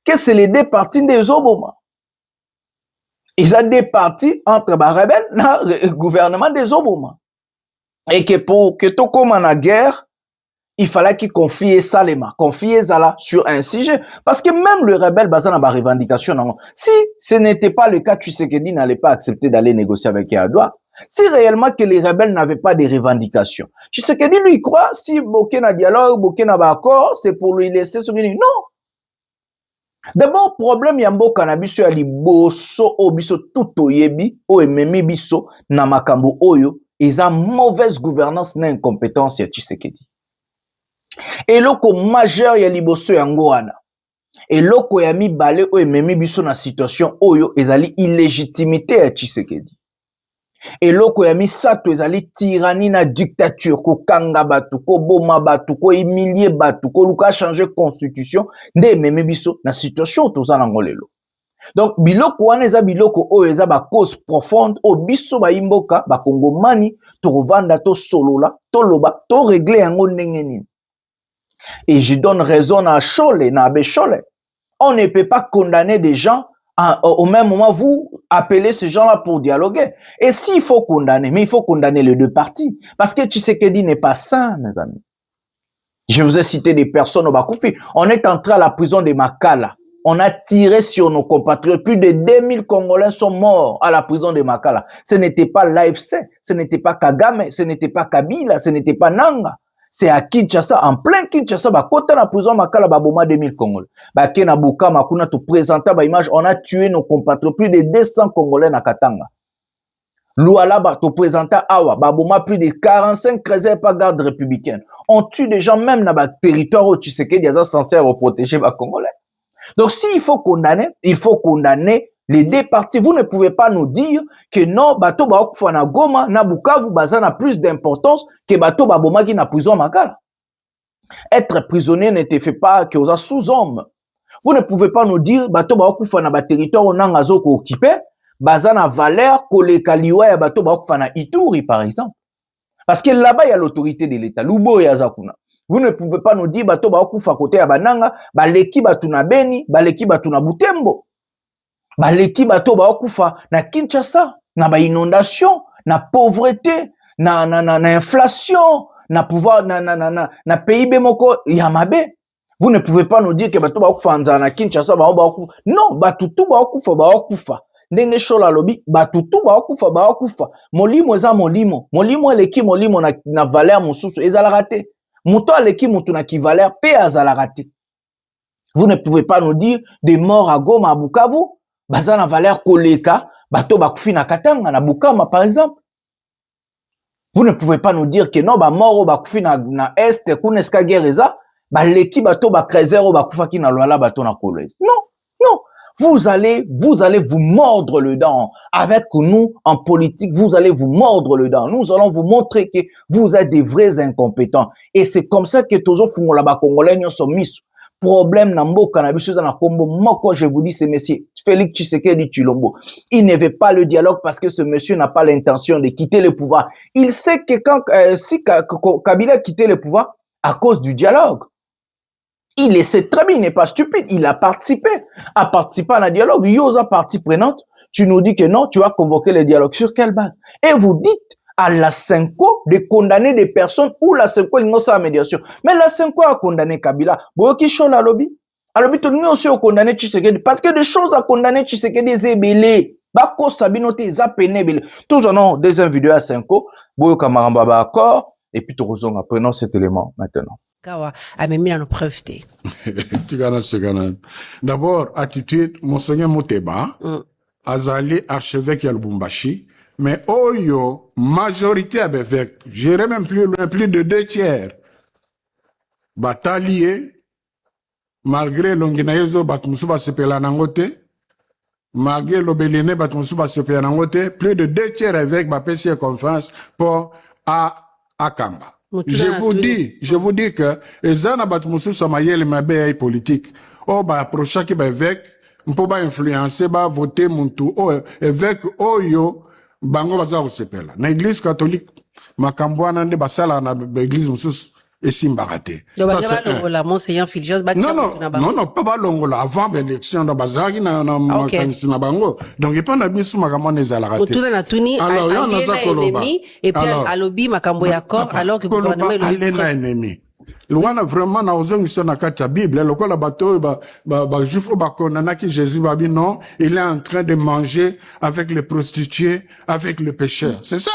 que c'est les deux parties des Obama. Ils ont deux parties entre les rebelles et le gouvernement des Obama. Et que pour que tout comme en guerre, il fallait qu'ils confient Salema, confient Zala sur un sujet. Parce que même le rebelle basé dans la revendication, si ce n'était pas le cas, Tshisekedi n'allait pas accepter d'aller négocier avec Yadoua. Si réellement que les rebelles n'avaient pas de revendications, Tshisekedi lui croit, si Bokena dialogue, Bokena accord, c'est pour lui laisser se venir. Non. D'abord, problème yambo cannabis ya liboso obiso tuto yebi o ememi biso na makambo oyo eza mauvaise gouvernance na incompétence ya Tshisekedi. Eloko majeur ya liboso yango wana. Eloko ya mibale o ememi biso na situation oyo ezali illégitimité ya Tshisekedi. Eloko ya misato ezali tyrannie na dictature ko kanga batu ko boma batu ko humilier batu ko luka changer constitution nde ememi biso na situation toza nango lelo. Donc biloko wana eza biloko oyo eza ba cause profonde o biso ba imboka ba kongomani to revanda to solola to loba to régler yango ndenge nini. Et je donne raison à Chole na Abbé Chole. On ne peut pas condamner des gens au même moment, vous appelez ces gens-là pour dialoguer. Et s'il faut condamner, mais il faut condamner les deux parties. Parce que Tshisekedi n'est pas sain, mes amis. Je vous ai cité des personnes au Bakoufi. On est entré à la prison de Makala. On a tiré sur nos compatriotes. Plus de 2000 Congolais sont morts à la prison de Makala. Ce n'était pas l'AFC, ce n'était pas Kagame, ce n'était pas Kabila, ce n'était pas Nanga. C'est à Kinshasa, en plein Kinshasa, côté la prison Makala, Baboma 2000 Congolais. Kena Buka, Makuna, te présenter ba image, on a tué nos compatriotes, plus de 200 Congolais na Katanga. Loualaba, te présenter Awa, Baboma, plus de 45 réserves par garde républicaine. On tue des gens même dans le territoire où Tshisekedi est censé protéger les Congolais. Donc, s'il faut condamner, il faut condamner les deux parties. Vous ne pouvez pas nous dire que non, bato ba okufa na Goma, na Bukavu, baza na plus d'importance que bato ba boma qui na prison Makala. Être prisonnier ne te fait pas que vous êtes sous-homme. Vous ne pouvez pas nous dire bato ba okufa na ba territoire on a zo ko occupé, baza na valeur koleka liwa ya bato ba okufa na Ituri par exemple. Parce que là-bas il y a l'autorité de l'État. Lubo ya zakuna. Vous ne pouvez pas nous dire bato ba okufa côté ya Bananga, ba leki batu na Beni, ba leki batu na Butembo. Baleki bato ba okufa na Kinshasa, na ba inondation, na pauvreté, na inflation, na pouvoir na PIB moko yamabe. Vous ne pouvez pas nous dire que bato ba okufa na Kinshasa ba okufa. Non, batutu ba okufa. Ndenge shola lobi, batutu ba okufa. Molimo eza molimo. Molimo eleki molimo na valeur mosusu ezala raté. Muto aleki mutu na ki valeur pe azala raté. Vous ne pouvez pas nous dire des morts à Goma à Bukavu. Baza na valeur koleka, bato bakufi na Katanga, na Bukama par exemple. Vous ne pouvez pas nous dire que non, ba moro bakufi na Est, kuneska guerreza, ba leki bato ba krezero bakufa ki na Luala bato na Kolwezi. Non, non. Vous allez vous mordre le dent. Avec nous, en politique, vous allez vous mordre le dent. Nous allons vous montrer que vous êtes des vrais incompétents. Et c'est comme ça que tozo fungola ba Congolais nyonso miso. Problème na mboka na biso na kombo moko, je vous dis, c'est monsieur Félix Tshisekedi Tshilombo. Il ne veut pas le dialogue parce que ce monsieur n'a pas l'intention de quitter le pouvoir. Il sait que quand si Kabila a quitté le pouvoir à cause du dialogue, il le sait très bien, il n'est pas stupide, il a participé à un dialogue. Yosa partie prenante, tu nous dis que non, tu vas convoquer le dialogue. Sur quelle base? Et vous dites à la Senko de condamner des personnes ou la Senko il n'a médiation. Mais la Senko a condamné Kabila. Boyoki Shola lobby. Alors, nous aussi a condamné Tshisekedi. Parce que des choses à condamner Tshisekedi, c'est belé. Bako Sabinote, c'est pénible. Tous en ont des vidéos à Senko. Boyoka Maramba accord. Et puis, tout raison, apprenons cet élément maintenant. Kawa a même mis en preuve. D'abord, attitude, Monseigneur Mouteba, Azali, archevêque à Lubumbashi. Mais Oyo, majorité à Bévec, j'irais même plus loin, plus de 2/3. Batalié, malgré l'onginaïzo, Batmusuba Sepela Nangote, malgré l'obéliné, plus de 2/3 évêques va passer conférence pour à Kamba. Je vous dis que les ana batumusu samayele mabe politique. Oh ba approcher ki ba évêque, mpo ba influencer ba voter muntu oh évêque oyo bango baza sepela. Na église catholique makambwana nde basala na église mususu esimbakate. Non, pas longola avant l'élection dans bazaki na makanisi na bango. Donc il pas na bisu makambo ezala raté. Alors yon naza koloba. Et puis alobi makambo ya corps alors que gouvernement est ennemi. Loana vraiment na ozongi so na kati ya Bible lokola bato ba juif ba konana ki Jésus ba bi non, il est en train de manger avec les prostituées, avec les pécheurs. C'est ça.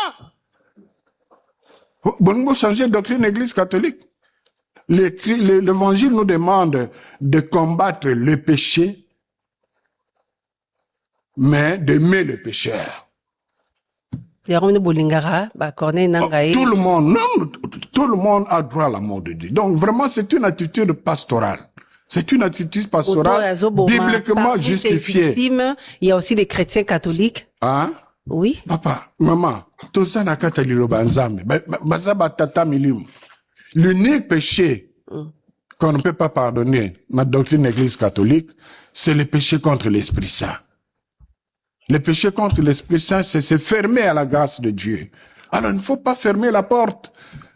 Bon, changer de doctrine église catholique. L'évangile nous demande de combattre le péché, mais d'aimer le pécheur. Tout le monde a droit à l'amour de Dieu. Donc vraiment, c'est une attitude pastorale. C'est une attitude pastorale bibliquement justifiée. Il y a aussi des chrétiens catholiques. Hein? Oui. Papa, maman, tout ça n'a qu'à te lire banzame. L'unique péché qu'on ne peut pas pardonner, ma doctrine église catholique, c'est le péché contre l'Esprit Saint. Le péché contre l'Esprit Saint, c'est se fermer à la grâce de Dieu. Alors, il ne faut pas fermer la porte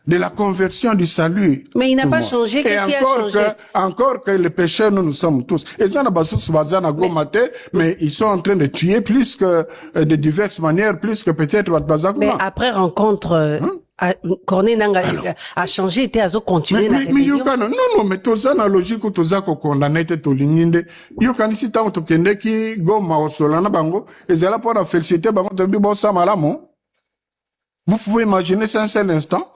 de la conversion du salut. Mais il n'a pas changé. Qu'est-ce qui a changé? Encore que les pécheurs, nous sommes tous. Mais ils sont en train de tuer plus que de diverses manières, plus que peut-être. Mais après rencontre, Corneille Nanga a changé, était à continuer la rébellion. Non, mais tout ça, la logique où tout ça qu'on condamne, tout l'inginde. Yokan ici, tant que kende qui goma au solana bango, et c'est là pour la féliciter, bango, de bon samalamo. Vous pouvez imaginer ça un seul instant?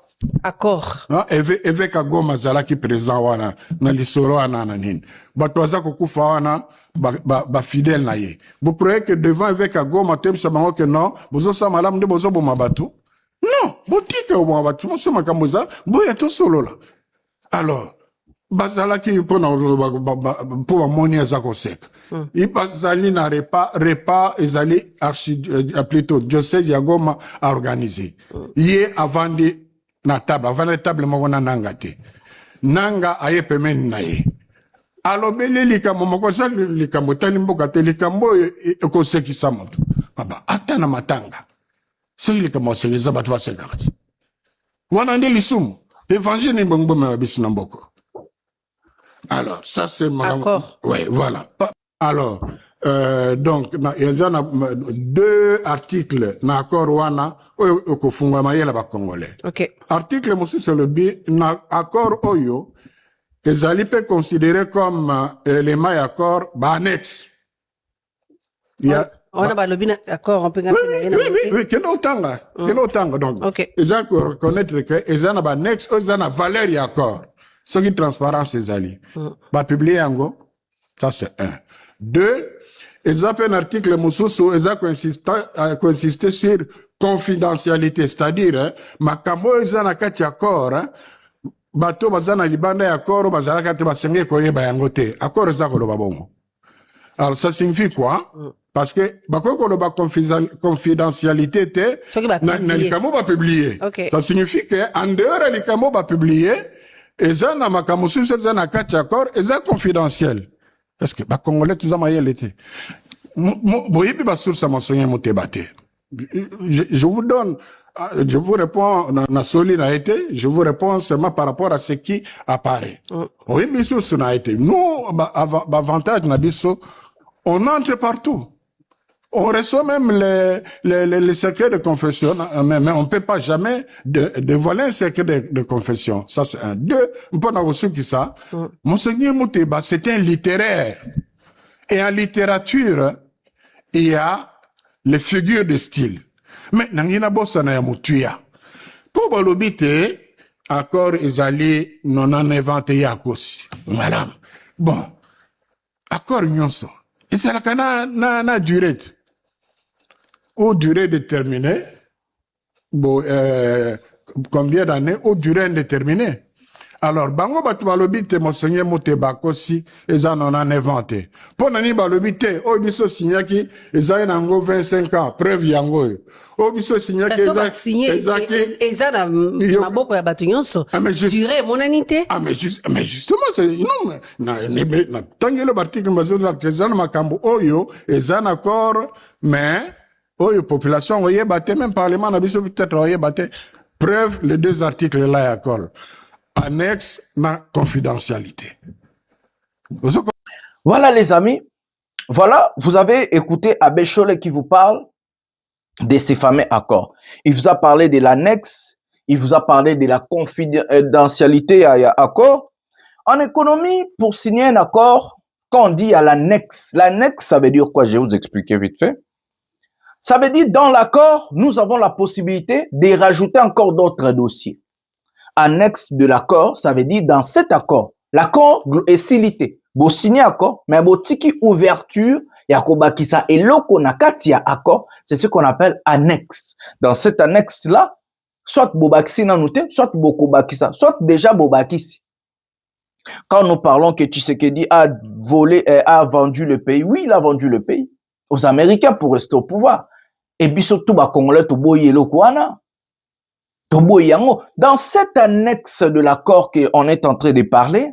Accord. Évêque Goma zala qui présent wana na lisolo wana nanin. Batwaza kokufa wana ba fidèle na ye. Vous croyez que devant évêque Goma tem sabango que non, bozo samalam de bozo bomabatu? Non, botike au bomabatu, mo sema kamoza, boya to solo là. Alors, bazala qui pour moni azako sek. Il bazali na repas ezali plutôt diocèse ya Goma a organisé. Hier avant de na table, avant la table, mwana nanga te. Nanga aye pemen na ye. Alobele likambo, mokosa likambo, talimboka te likambo, ekoseki sa moto. Baba, ata na matanga. Soki likambo, sekeza batu wa sekarati. Wana nde lisumu. Évangile ni bongo me wabisi na mboko. Alors, ça c'est ma... Accord. Oui, voilà. Alors, donc, il y a 2 articles dans l'accord wana au fungwa la ba congolais. OK. Article aussi c'est le bi na accord oyo ezali peut considérer comme élément accord ba annexe. Il y a on a pas le bien accord on peut oui, que non donc. OK. Ils ont reconnaître que ils ont ba annexe, ils ont valeur y accord. Ce qui transparence ezali. Ba publier yango. Ça c'est 1. 2, ils ont fait un article Moussousou, ils ont consisté sur confidentialité, c'est-à-dire, makambo ils ont akati accord, bato bazana libanda accord, bazana kati basenge koye bayangote, accord ils ont babongo. Alors ça signifie quoi? Parce que bako koloba confidentialité te, na likamo ba publier. Okay. Ça signifie que en dehors likamo ba publier, ils ont makambo Moussousou ils ont akati accord, ils ont confidentiel. Parce que les Congolais, tout ça, l'été. Je vous donne, je vous réponds, je vous réponds seulement par rapport à ce qui apparaît. Oui, mais ça n'a été. Nous, avantage, on entre partout. On reçoit même les secrets de confession, mais on ne peut pas jamais dévoiler un secret de confession. Ça, c'est 1. 2, on peut en avoir reçu qui ça. Monseigneur Mouteba, c'est un littéraire. Et en littérature, il y a les figures de style. Mais, nangina bossa na ya mutuya. Pour balobite, accord, ils allaient non en inventé yakosi. Madame. Bon. Accord, nyonso. Et c'est la na durée. Aux durées déterminées, bon, combien d'années, aux durées indéterminées. Alors, bango batu balobi te monseigneur Moteba kosi eza non en inventé. Pour nani balobi te o biso signaki eza nango 25 ans preuve yango. O biso signaki eza na maboko ya batu nyonso. Durée monanité. Ah mais justement c'est non na tangelo article mazo na eza makambo oyo eza na corps mais oyo population oye baté même parlement na biso peut-être oye baté preuve les deux articles là ya col. Annexe ma confidentialité. Voilà les amis, voilà, vous avez écouté Abbé Cholet qui vous parle de ces fameux accords. Il vous a parlé de l'annexe, il vous a parlé de la confidentialité à accord. En économie, pour signer un accord, quand on dit à l'annexe, l'annexe ça veut dire quoi? Je vais vous expliquer vite fait. Ça veut dire dans l'accord, nous avons la possibilité de rajouter encore d'autres dossiers. Annexe de l'accord, ça veut dire dans cet accord, l'accord est silité. Vous signez accord, mais vous tiki ouverture, yakoba kisa eloko nakati ya accord, c'est ce qu'on appelle annexe. Dans cette annexe-là, soit bobakisi nanute, soit bokobakisa, soit déjà bobakisi. Quand nous parlons que Tshisekedi a volé, a vendu le pays, oui, il a vendu le pays aux Américains pour rester au pouvoir. Et puis surtout, Congolais, tout boye eloko wana. Dans cette annexe de l'accord qu'on est en train de parler,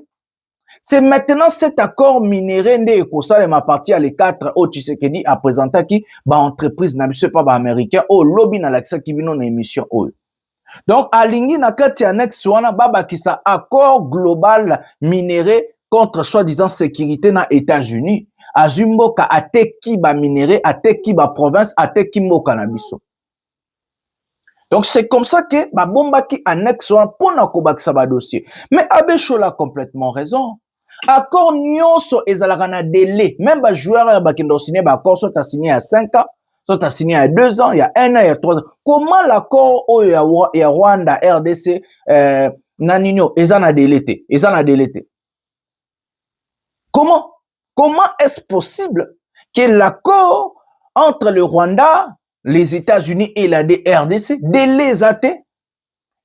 c'est maintenant cet accord minéré de ma partie à les 4 au Tshisekedi a présenté qui entreprise n'a pas américain au lobby na l'accès qui vient dans émission. Donc à lingi na kati annexe wana baba qui sa accord global minéré contre soi-disant sécurité na États-Unis azumboka ateki ba minéré ateki ba province ateki mboka na biso. Donc, c'est comme ça que ma bomba qui annexe pour nakobakisa ba dossier. Mais Abbé Cholet a complètement raison. Accord nyonso ezalaka na délai. Même ba joueur ba kindo signé ba accord soit signé à 5 ans, soit signé à 2 ans, il y a 1 an, il y a 3 ans. Comment l'accord au ya Rwanda RDC naninyo ezana délai? Ezana délai. Comment est-ce possible que l'accord entre le Rwanda, les États-Unis et la RDC, délai athées,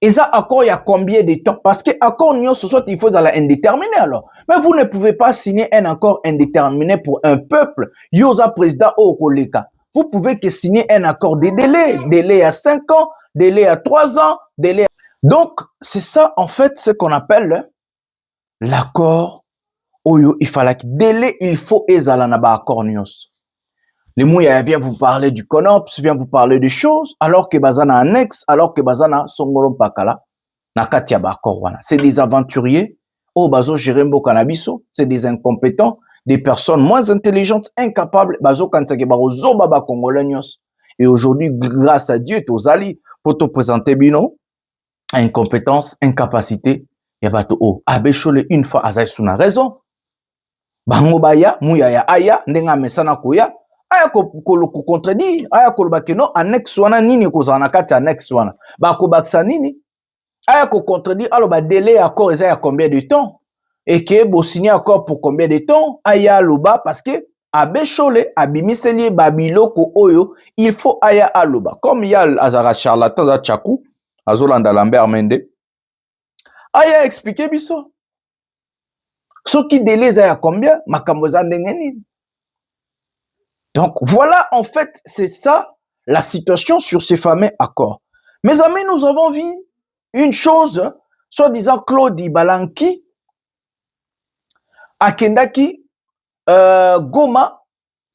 et ça, accord, il y a combien de temps? Parce que accord, il faut indéterminé alors. Mais vous ne pouvez pas signer un accord indéterminé pour un peuple. Yosa président au Koleka. Vous pouvez que signer un accord de délai. Délai à 5 ans, délai à 3 ans, délai à... Donc, c'est ça, en fait, ce qu'on appelle l'accord. Il fallait que délai, il faut ezalanaba accord nyos. Les mouya vient vous parler du CONOPS, vient vous parler des choses, alors que bazana annexe, alors que bazana songorom pakala, nakatia ba korwana. C'est des aventuriers, bazo jerembo canabiso, c'est des incompétents, des personnes moins intelligentes, incapables, bazo kansake barozo baba congolais. Et aujourd'hui, grâce à Dieu, aux alliés, pour te présenter bino, incompétence, incapacité, yabato Abbé Cholet une fois azay suna raison. Bango baya, mouya ya aya, ndenga mesana koya, aya ko contredire aya ko bakeno annexe wana nini ko zana kati annexe wana ba ko baksa nini aya ko contredire alors ba délai accord eza ya combien de temps et que bo signer accord pour combien de temps aya loba parce que Abbé Cholet abimiseli babiloko oyo il faut aya aloba comme il y a azara charlatan za chakou azolanda Lambert Mende aya expliquer biso ce qui délai eza ya combien makambo za ndenge nini. Donc, voilà, en fait, c'est ça, la situation sur ces fameux accords. Mes amis, nous avons vu une chose, soi-disant Claude Balanki, Akendaki, Goma,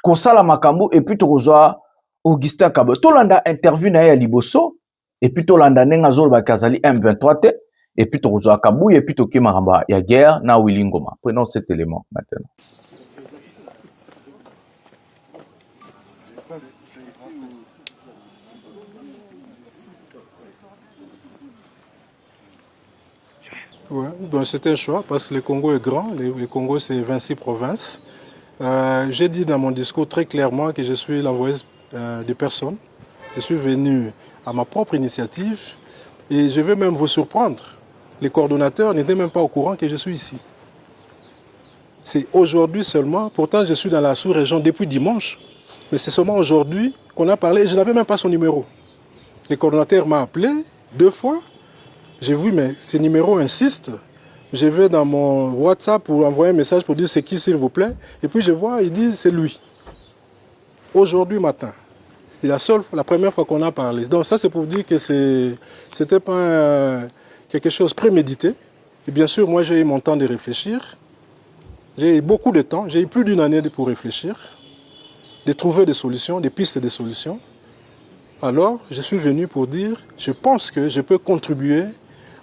Kosala Makambo, et puis Tozoa, Augustin Kabo. Tolanda interview na ya Liboso, et puis Tolanda Nengazol Bakazali M23T, et puis Tozoa Kabou, et puis Toki Maramba, ya guerre, na Willy Ngoma. Prenons cet élément maintenant. Ouais, ben c'est un choix parce que le Congo est grand, le Congo c'est 26 provinces. J'ai dit dans mon discours très clairement que je suis l'envoyé de personne. Je suis venu à ma propre initiative et je vais même vous surprendre. Les coordonnateurs n'étaient même pas au courant que je suis ici. C'est aujourd'hui seulement, pourtant je suis dans la sous-région depuis dimanche, mais c'est seulement aujourd'hui qu'on a parlé, je n'avais même pas son numéro. Le coordonnateur m'a appelé 2 fois. J'ai vu, mais ces numéros insistent Je vais dans mon WhatsApp pour envoyer un message pour dire c'est qui s'il vous plaît. Et puis je vois, il dit c'est lui. Aujourd'hui matin. C'est la première fois qu'on a parlé. Donc ça c'est pour dire que c'était pas quelque chose prémédité. Et bien sûr, moi j'ai eu mon temps de réfléchir. J'ai eu beaucoup de temps, j'ai eu plus d'une année pour réfléchir, de trouver des solutions, des pistes de solutions. Alors, je suis venu pour dire, je pense que je peux contribuer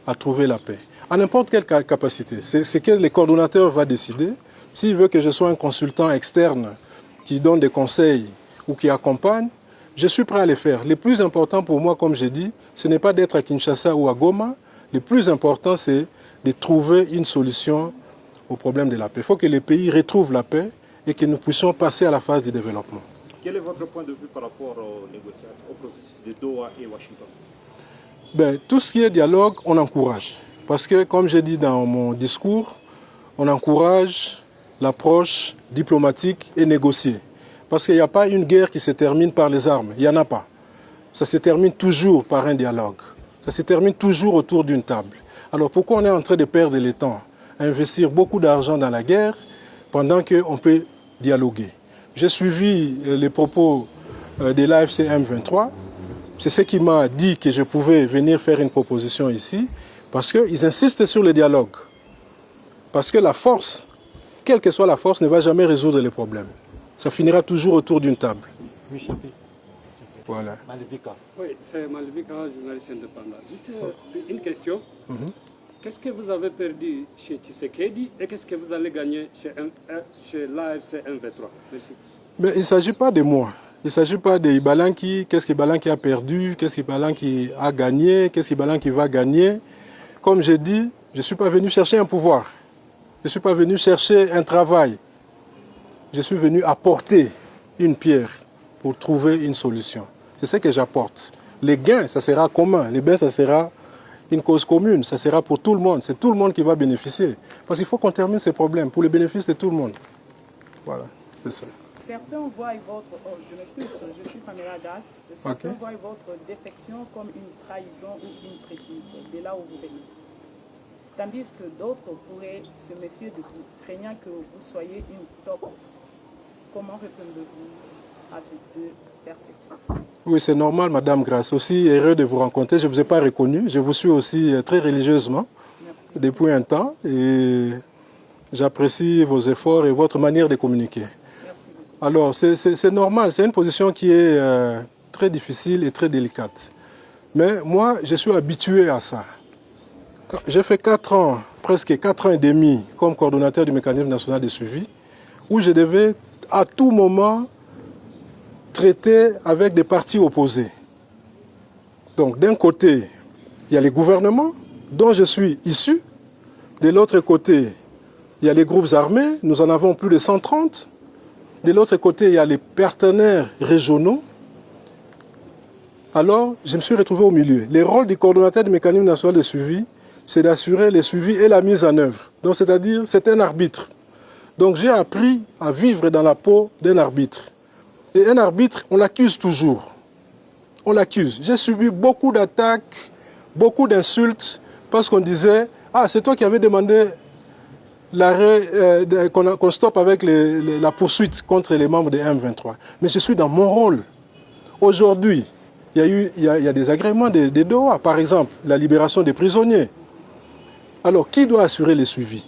à trouver la paix. À n'importe quelle capacité. C'est ce que le coordonnateur va décider. S'il veut que je sois un consultant externe qui donne des conseils ou qui accompagne, je suis prêt à le faire. Le plus important pour moi, comme j'ai dit, ce n'est pas d'être à Kinshasa ou à Goma. Le plus important, c'est de trouver une solution au problème de la paix. Il faut que les pays retrouvent la paix et que nous puissions passer à la phase du développement. Quel est votre point de vue par rapport aux négociations, au processus de Doha et Washington? Tout ce qui est dialogue, on encourage. Parce que, comme j'ai dit dans mon discours, on encourage l'approche diplomatique et négociée. Parce qu'il n'y a pas une guerre qui se termine par les armes. Il n'y en a pas. Ça se termine toujours par un dialogue. Ça se termine toujours autour d'une table. Alors pourquoi on est en train de perdre le temps à investir beaucoup d'argent dans la guerre pendant qu'on peut dialoguer? J'ai suivi les propos de l'AFC M23. C'est ce qui m'a dit que je pouvais venir faire une proposition ici, parce qu'ils insistent sur le dialogue. Parce que la force, quelle que soit la force, ne va jamais résoudre les problèmes. Ça finira toujours autour d'une table. Voilà. Malvika. Oui, c'est Malvika, journaliste indépendant. Juste une question. Qu'est-ce que vous avez perdu chez Tshisekedi et qu'est-ce que vous allez gagner chez l'AFC M23? Merci. Mais il ne s'agit pas de moi. Il ne s'agit pas de Ibalanki, qu'est-ce qu'Ibalanki a perdu, qu'est-ce qu'Ibalanki a gagné, qu'est-ce qu'Ibalanki va gagner. Comme j'ai dit, je ne suis pas venu chercher un pouvoir. Je ne suis pas venu chercher un travail. Je suis venu apporter une pierre pour trouver une solution. C'est ce que j'apporte. Les gains, ça sera commun. Les gains, ça sera une cause commune. Ça sera pour tout le monde. C'est tout le monde qui va bénéficier. Parce qu'il faut qu'on termine ces problèmes pour le bénéfice de tout le monde. Voilà, c'est ça. Certains voient votre... Oh, je m'excuse, je suis Pamela Das. Certains voient votre défection comme une trahison ou une traîtrise de là où vous venez. Tandis que d'autres pourraient se méfier de vous, craignant que vous soyez une top. Comment répondez-vous à ces deux perceptions? Oui, c'est normal, Madame Grace. Aussi heureux de vous rencontrer. Je ne vous ai pas reconnu. Je vous suis aussi très religieusement. Merci. Depuis un temps. Et j'apprécie vos efforts et votre manière de communiquer. Merci beaucoup. Alors, c'est normal. C'est une position qui est très difficile et très délicate. Mais moi, je suis habitué à ça. J'ai fait 4 ans, presque 4 ans et demi, comme coordonnateur du mécanisme national de suivi, où je devais à tout moment traiter avec des partis opposés. Donc d'un côté, il y a les gouvernements dont je suis issu. De l'autre côté, il y a les groupes armés, nous en avons plus de 130. De l'autre côté, il y a les partenaires régionaux. Alors, je me suis retrouvé au milieu. Le rôle du coordonnateur du mécanisme national de suivi, c'est d'assurer le suivi et la mise en œuvre. Donc, c'est-à-dire, c'est un arbitre. Donc, j'ai appris à vivre dans la peau d'un arbitre. Et un arbitre, on l'accuse toujours. On l'accuse. J'ai subi beaucoup d'attaques, beaucoup d'insultes, parce qu'on disait « Ah, c'est toi qui avais demandé l'arrêt, qu'on stoppe avec la poursuite contre les membres de M23. » Mais je suis dans mon rôle. Aujourd'hui, il y a des agréments de Doha, par exemple, la libération des prisonniers. Alors, qui doit assurer le suivi?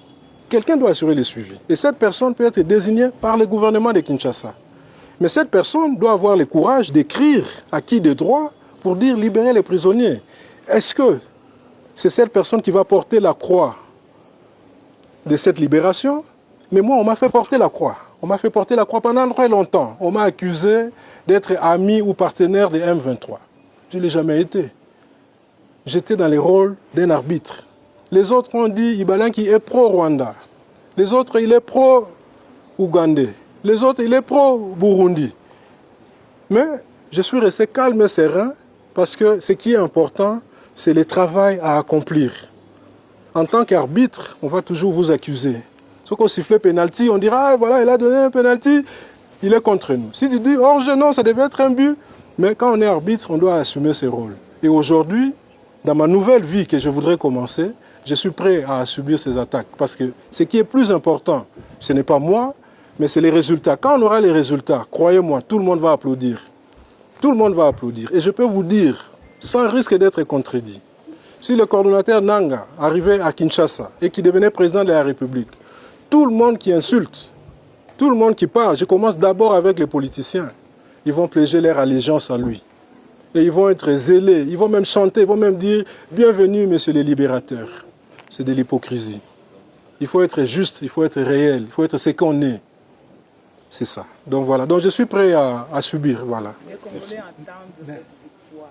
Quelqu'un doit assurer le suivi. Et cette personne peut être désignée par le gouvernement de Kinshasa. Mais cette personne doit avoir le courage d'écrire à qui de droit pour dire libérer les prisonniers. Est-ce que c'est cette personne qui va porter la croix de cette libération? Mais moi, on m'a fait porter la croix. On m'a fait porter la croix pendant très longtemps. On m'a accusé d'être ami ou partenaire de M23. Je ne l'ai jamais été. J'étais dans le rôle d'un arbitre. Les autres ont dit Ibalanki est pro-Rwanda. Les autres, il est pro-Ougandais. Les autres, il est pro-Burundi. Mais je suis resté calme et serein parce que ce qui est important, c'est le travail à accomplir. En tant qu'arbitre, on va toujours vous accuser. Si on siffle penalty, on dira, ah, voilà, il a donné un penalty, il est contre nous. Si tu dis, hors-jeu, non, ça devait être un but. Mais quand on est arbitre, on doit assumer ses rôles. Et aujourd'hui, dans ma nouvelle vie que je voudrais commencer, je suis prêt à subir ces attaques. Parce que ce qui est plus important, ce n'est pas moi, mais c'est les résultats. Quand on aura les résultats, croyez-moi, tout le monde va applaudir. Tout le monde va applaudir. Et je peux vous dire, sans risque d'être contredit, si le coordonnateur Nanga arrivait à Kinshasa et qui devenait président de la République, tout le monde qui insulte, tout le monde qui parle, je commence d'abord avec les politiciens, ils vont pléger leur allégeance à lui. Et ils vont être zélés, ils vont même chanter, ils vont même dire « Bienvenue, monsieur le libérateur ». C'est de l'hypocrisie. Il faut être juste, il faut être réel, il faut être ce qu'on est. C'est ça. Donc voilà, donc je suis prêt à subir, voilà. Les Congolais entendent de cette victoire.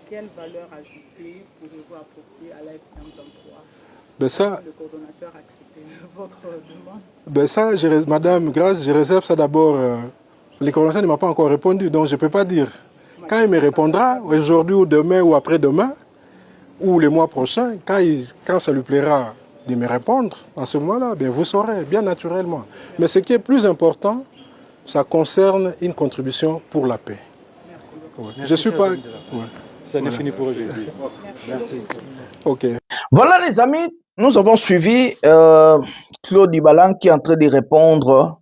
Quelle valeur ajoutée pouvez-vous apporter à l'AFC-M23 Ben ça, le coordonnateur a accepté votre demande? Ben ça, Madame Grace, je réserve ça d'abord. Le coordonnateur ne m'a pas encore répondu, donc je ne peux pas dire. Quand il me répondra, aujourd'hui ou demain ou après-demain, ou le mois prochain, quand ça lui plaira de me répondre, à ce moment-là, bien, vous saurez, bien naturellement. Mais ce qui est plus important, ça concerne une contribution pour la paix. Merci beaucoup. Ouais. Je suis pas... Ouais. Ça n'est fini pour aujourd'hui. Merci. Ok. Voilà les amis, nous avons suivi Claude Ibalan qui est en train de répondre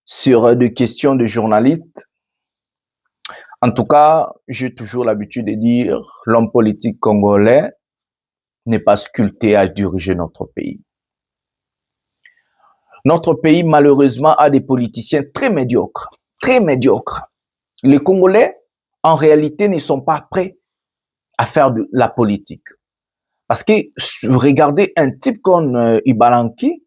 sur des questions de journalistes. En tout cas, j'ai toujours l'habitude de dire l'homme politique congolais n'est pas sculpté à diriger notre pays. Notre pays, malheureusement, a des politiciens très médiocres. Très médiocres. Les Congolais, en réalité, ne sont pas prêts à faire de la politique. Parce que regardez un type comme Ibalanki,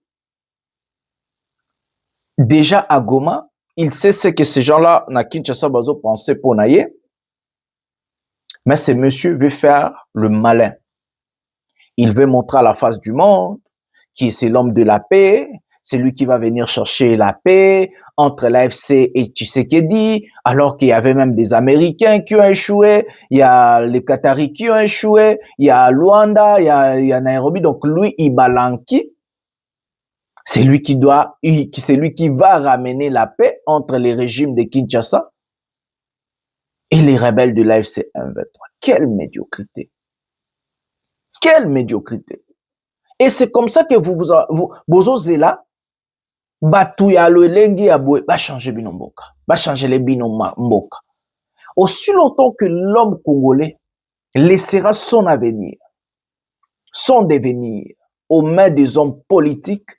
déjà à Goma, il sait ce que ces gens-là, na Kinshasa, bazo pensaient pour naïe. Mais ce monsieur veut faire le malin. Il veut montrer à la face du monde que c'est l'homme de la paix, c'est lui qui va venir chercher la paix entre l'AFC et Tshisekedi, alors qu'il y avait même des Américains qui ont échoué, il y a les Qataris qui ont échoué, il y a Luanda, il y a Nairobi. Donc lui, Ibalanki, c'est lui qui va ramener la paix entre les régimes de Kinshasa et les rebelles de l'AFC M23. Quelle médiocrité! Quelle médiocrité! Et c'est comme ça que vous osez là, batouya le lengi aboué, va changer binomboka, va changer les binomboka. Aussi longtemps que l'homme congolais laissera son avenir, son devenir aux mains des hommes politiques,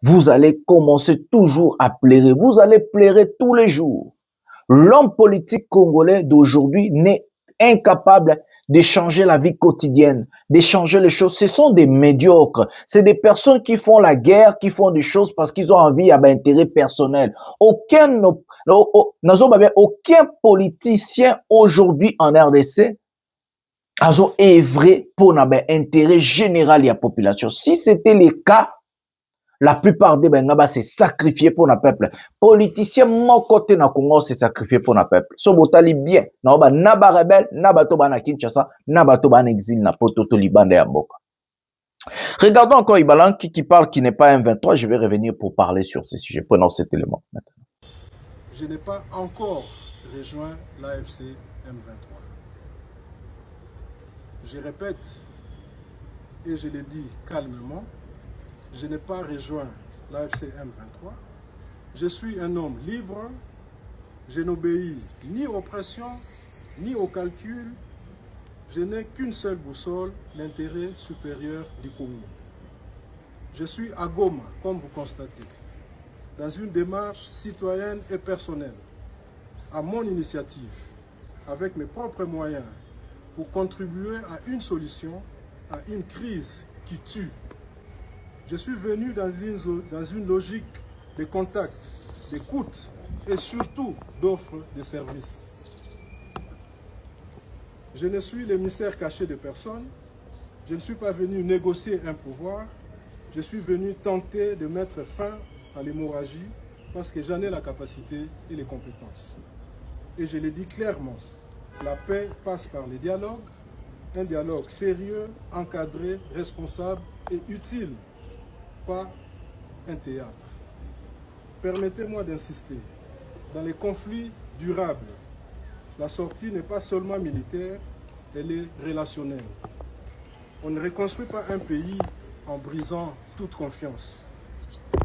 vous allez commencer toujours à pleurer. Vous allez pleurer tous les jours. L'homme politique congolais d'aujourd'hui n'est incapable de changer la vie quotidienne, de changer les choses. Ce sont des médiocres. C'est des personnes qui font la guerre, qui font des choses parce qu'ils ont envie à intérêt personnel. Aucun politicien aujourd'hui en RDC a œuvré pour l'intérêt général de la population. Si c'était le cas, la plupart des Bengaba s'est sacrifié pour le peuple. Politicien, mon côté na Congo s'est sacrifié pour le peuple. Sobotali bien. Naba rebelle, naba toba na Kinshasa, naba toba na exil na pototo libande ya mboka. Regardons encore Ibalan qui parle, qui n'est pas M23. Je vais revenir pour parler sur ce sujet. Prenons cet élément maintenant. Je n'ai pas encore rejoint l'AFC M23. Je répète, et je le dis calmement, je n'ai pas rejoint l'AFC M23. Je suis un homme libre. Je n'obéis ni aux pressions, ni aux calculs. Je n'ai qu'une seule boussole, l'intérêt supérieur du Congo. Je suis à Goma, comme vous constatez, dans une démarche citoyenne et personnelle, à mon initiative, avec mes propres moyens, pour contribuer à une solution, à une crise qui tue. Je suis venu dans une logique de contact, d'écoute et surtout d'offre de services. Je ne suis l'émissaire caché de personne. Je ne suis pas venu négocier un pouvoir. Je suis venu tenter de mettre fin à l'hémorragie parce que j'en ai la capacité et les compétences. Et je le dis clairement, la paix passe par le dialogue, un dialogue sérieux, encadré, responsable et utile. Pas un théâtre. Permettez-moi d'insister, dans les conflits durables, la sortie n'est pas seulement militaire, elle est relationnelle. On ne reconstruit pas un pays en brisant toute confiance.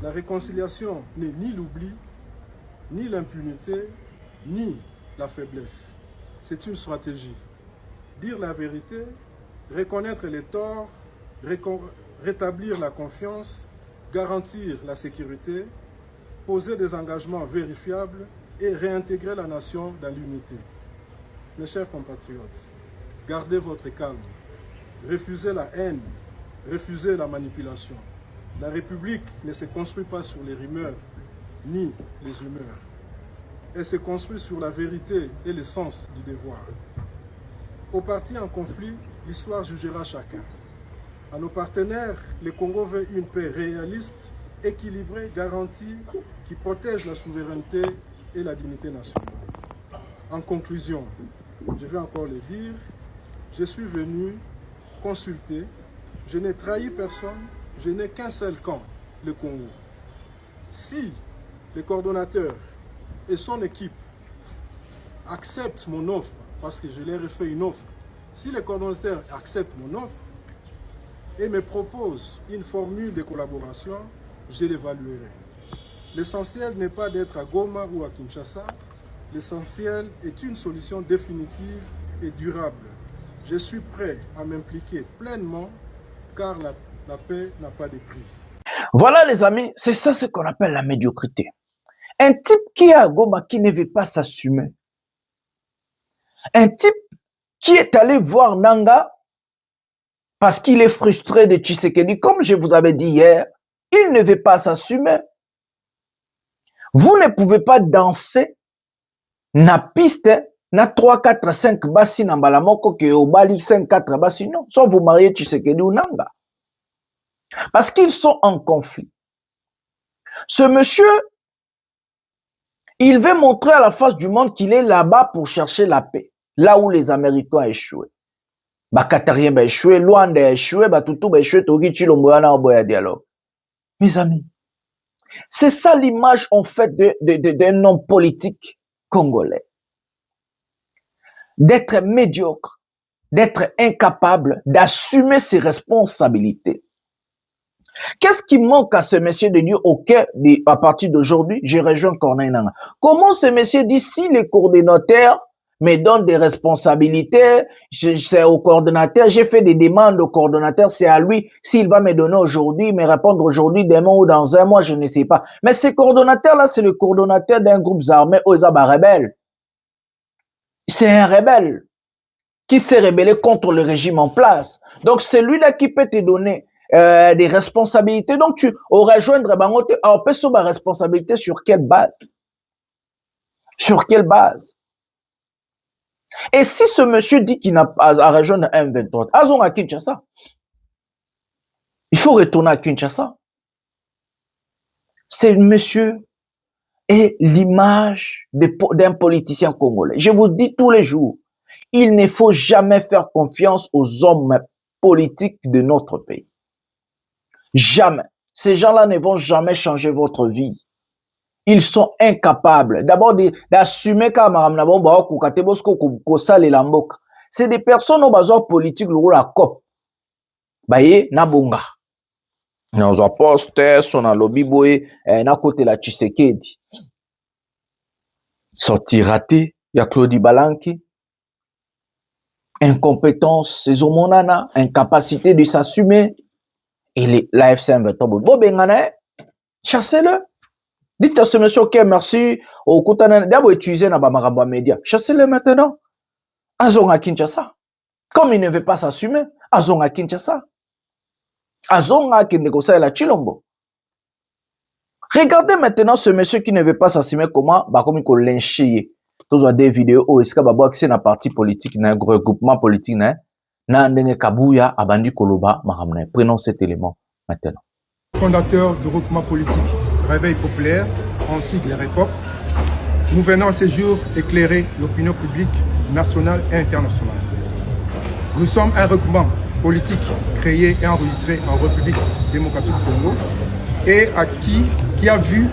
La réconciliation n'est ni l'oubli, ni l'impunité, ni la faiblesse. C'est une stratégie. Dire la vérité, reconnaître les torts, rétablir la confiance, garantir la sécurité, poser des engagements vérifiables et réintégrer la nation dans l'unité. Mes chers compatriotes, gardez votre calme, refusez la haine, refusez la manipulation. La République ne se construit pas sur les rumeurs ni les humeurs. Elle se construit sur la vérité et le sens du devoir. Aux partis en conflit, l'histoire jugera chacun. À nos partenaires, le Congo veut une paix réaliste, équilibrée, garantie, qui protège la souveraineté et la dignité nationale. En conclusion, je vais encore le dire, je suis venu consulter, je n'ai trahi personne, je n'ai qu'un seul camp, le Congo. Si le coordonnateur et son équipe acceptent mon offre, parce que je leur ai fait une offre, si le coordonnateur accepte mon offre et me propose une formule de collaboration, je l'évaluerai. L'essentiel n'est pas d'être à Goma ou à Kinshasa, l'essentiel est une solution définitive et durable. Je suis prêt à m'impliquer pleinement car la paix n'a pas de prix. Voilà les amis, c'est ça ce qu'on appelle la médiocrité. Un type qui est à Goma qui ne veut pas s'assumer. Un type qui est allé voir Nanga parce qu'il est frustré de Tshisekedi. Comme je vous avais dit hier, il ne veut pas s'assumer. Vous ne pouvez pas danser na piste na 3, 4, 5 bassi na balamoko ke obali 5, 4 bassi non. Soit vous mariez Tshisekedi ou Nanga. Parce qu'ils sont en conflit. Ce monsieur, il veut montrer à la face du monde qu'il est là-bas pour chercher la paix. Là où les Américains ont échoué. Qatarien a échoué, Luanda a échoué, Toutou a échoué, Togi Chilombo a boya dialogue. Mes amis, c'est ça l'image en fait d'un homme politique congolais. D'être médiocre, d'être incapable d'assumer ses responsabilités. Qu'est-ce qui manque à ce monsieur de dire, ok, à partir d'aujourd'hui, j'ai rejoint Corneille Nangaa. Comment ce monsieur dit, si les coordonnateurs me donnent des responsabilités, c'est au coordonnateur, j'ai fait des demandes au coordonnateur, c'est à lui, s'il va me donner aujourd'hui, me répondre aujourd'hui, demain ou dans un mois, je ne sais pas. Mais ce coordonnateur-là, c'est le coordonnateur d'un groupe armé, Ozaba rebelle. C'est un rebelle qui s'est rebellé contre le régime en place. Donc, c'est lui-là qui peut te donner des responsabilités. Donc, tu aurais rejoindre Bangote, on peut sur ma responsabilité sur quelle base? Sur quelle base? Et si ce monsieur dit qu'il n'a pas à rejoindre M23, Azon à Kinshasa. Il faut retourner à Kinshasa. C'est monsieur et l'image d'un politicien congolais. Je vous dis tous les jours, il ne faut jamais faire confiance aux hommes politiques de notre pays. Jamais. Ces gens-là ne vont jamais changer votre vie. Ils sont incapables. D'abord, d'assumer c'est des personnes au bazar politique, le COP. Baye, nabonga. Nous avons posté, son lobby boy, na côté la Tshisekedi. Sorti raté, il y a Claudie Balanki. Incompétence, c'est Zomonana, incapacité de s'assumer. Et l'AFC M23, bon, bengane, chassez-le. Dites à ce monsieur, ok, merci, au Koutana, d'abord utiliser na Bamaramba Média. Chassez-le maintenant. Azong à Kinshasa. Comme il ne veut pas s'assumer, Azong à Kinshasa. Azong à Kinshasa et la Chilombo. Regardez maintenant ce monsieur qui ne veut pas s'assumer comment, bah, comme il faut lyncher. Tous des vidéos où est-ce que bah, c'est une partie politique, un regroupement politique, na ndenge Kabuya, Abandi Koloba, Maramne. Prenons cet élément maintenant. Fondateur du regroupement politique Réveil populaire, en sigle REPOP, nous venons à ce jour éclairer l'opinion publique nationale et internationale. Nous sommes un regroupement politique créé et enregistré en République démocratique du Congo et qui a vu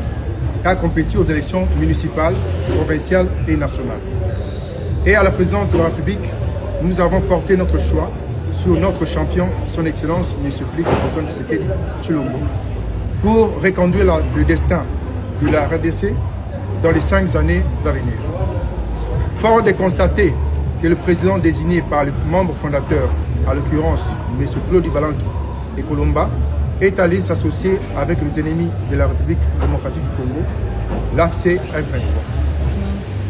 et a compétit aux élections municipales, provinciales et nationales. Et à la présidence de la République, nous avons porté notre choix sur notre champion, son Excellence, M. Félix Antoine Tshisekedi Tshilombo, pour reconduire le destin de la RDC dans les 5 années à venir. Fort de constater que le président désigné par les membres fondateurs, à l'occurrence M. Claude Balanki et Colomba, est allé s'associer avec les ennemis de la République démocratique du Congo, l'AFC M23.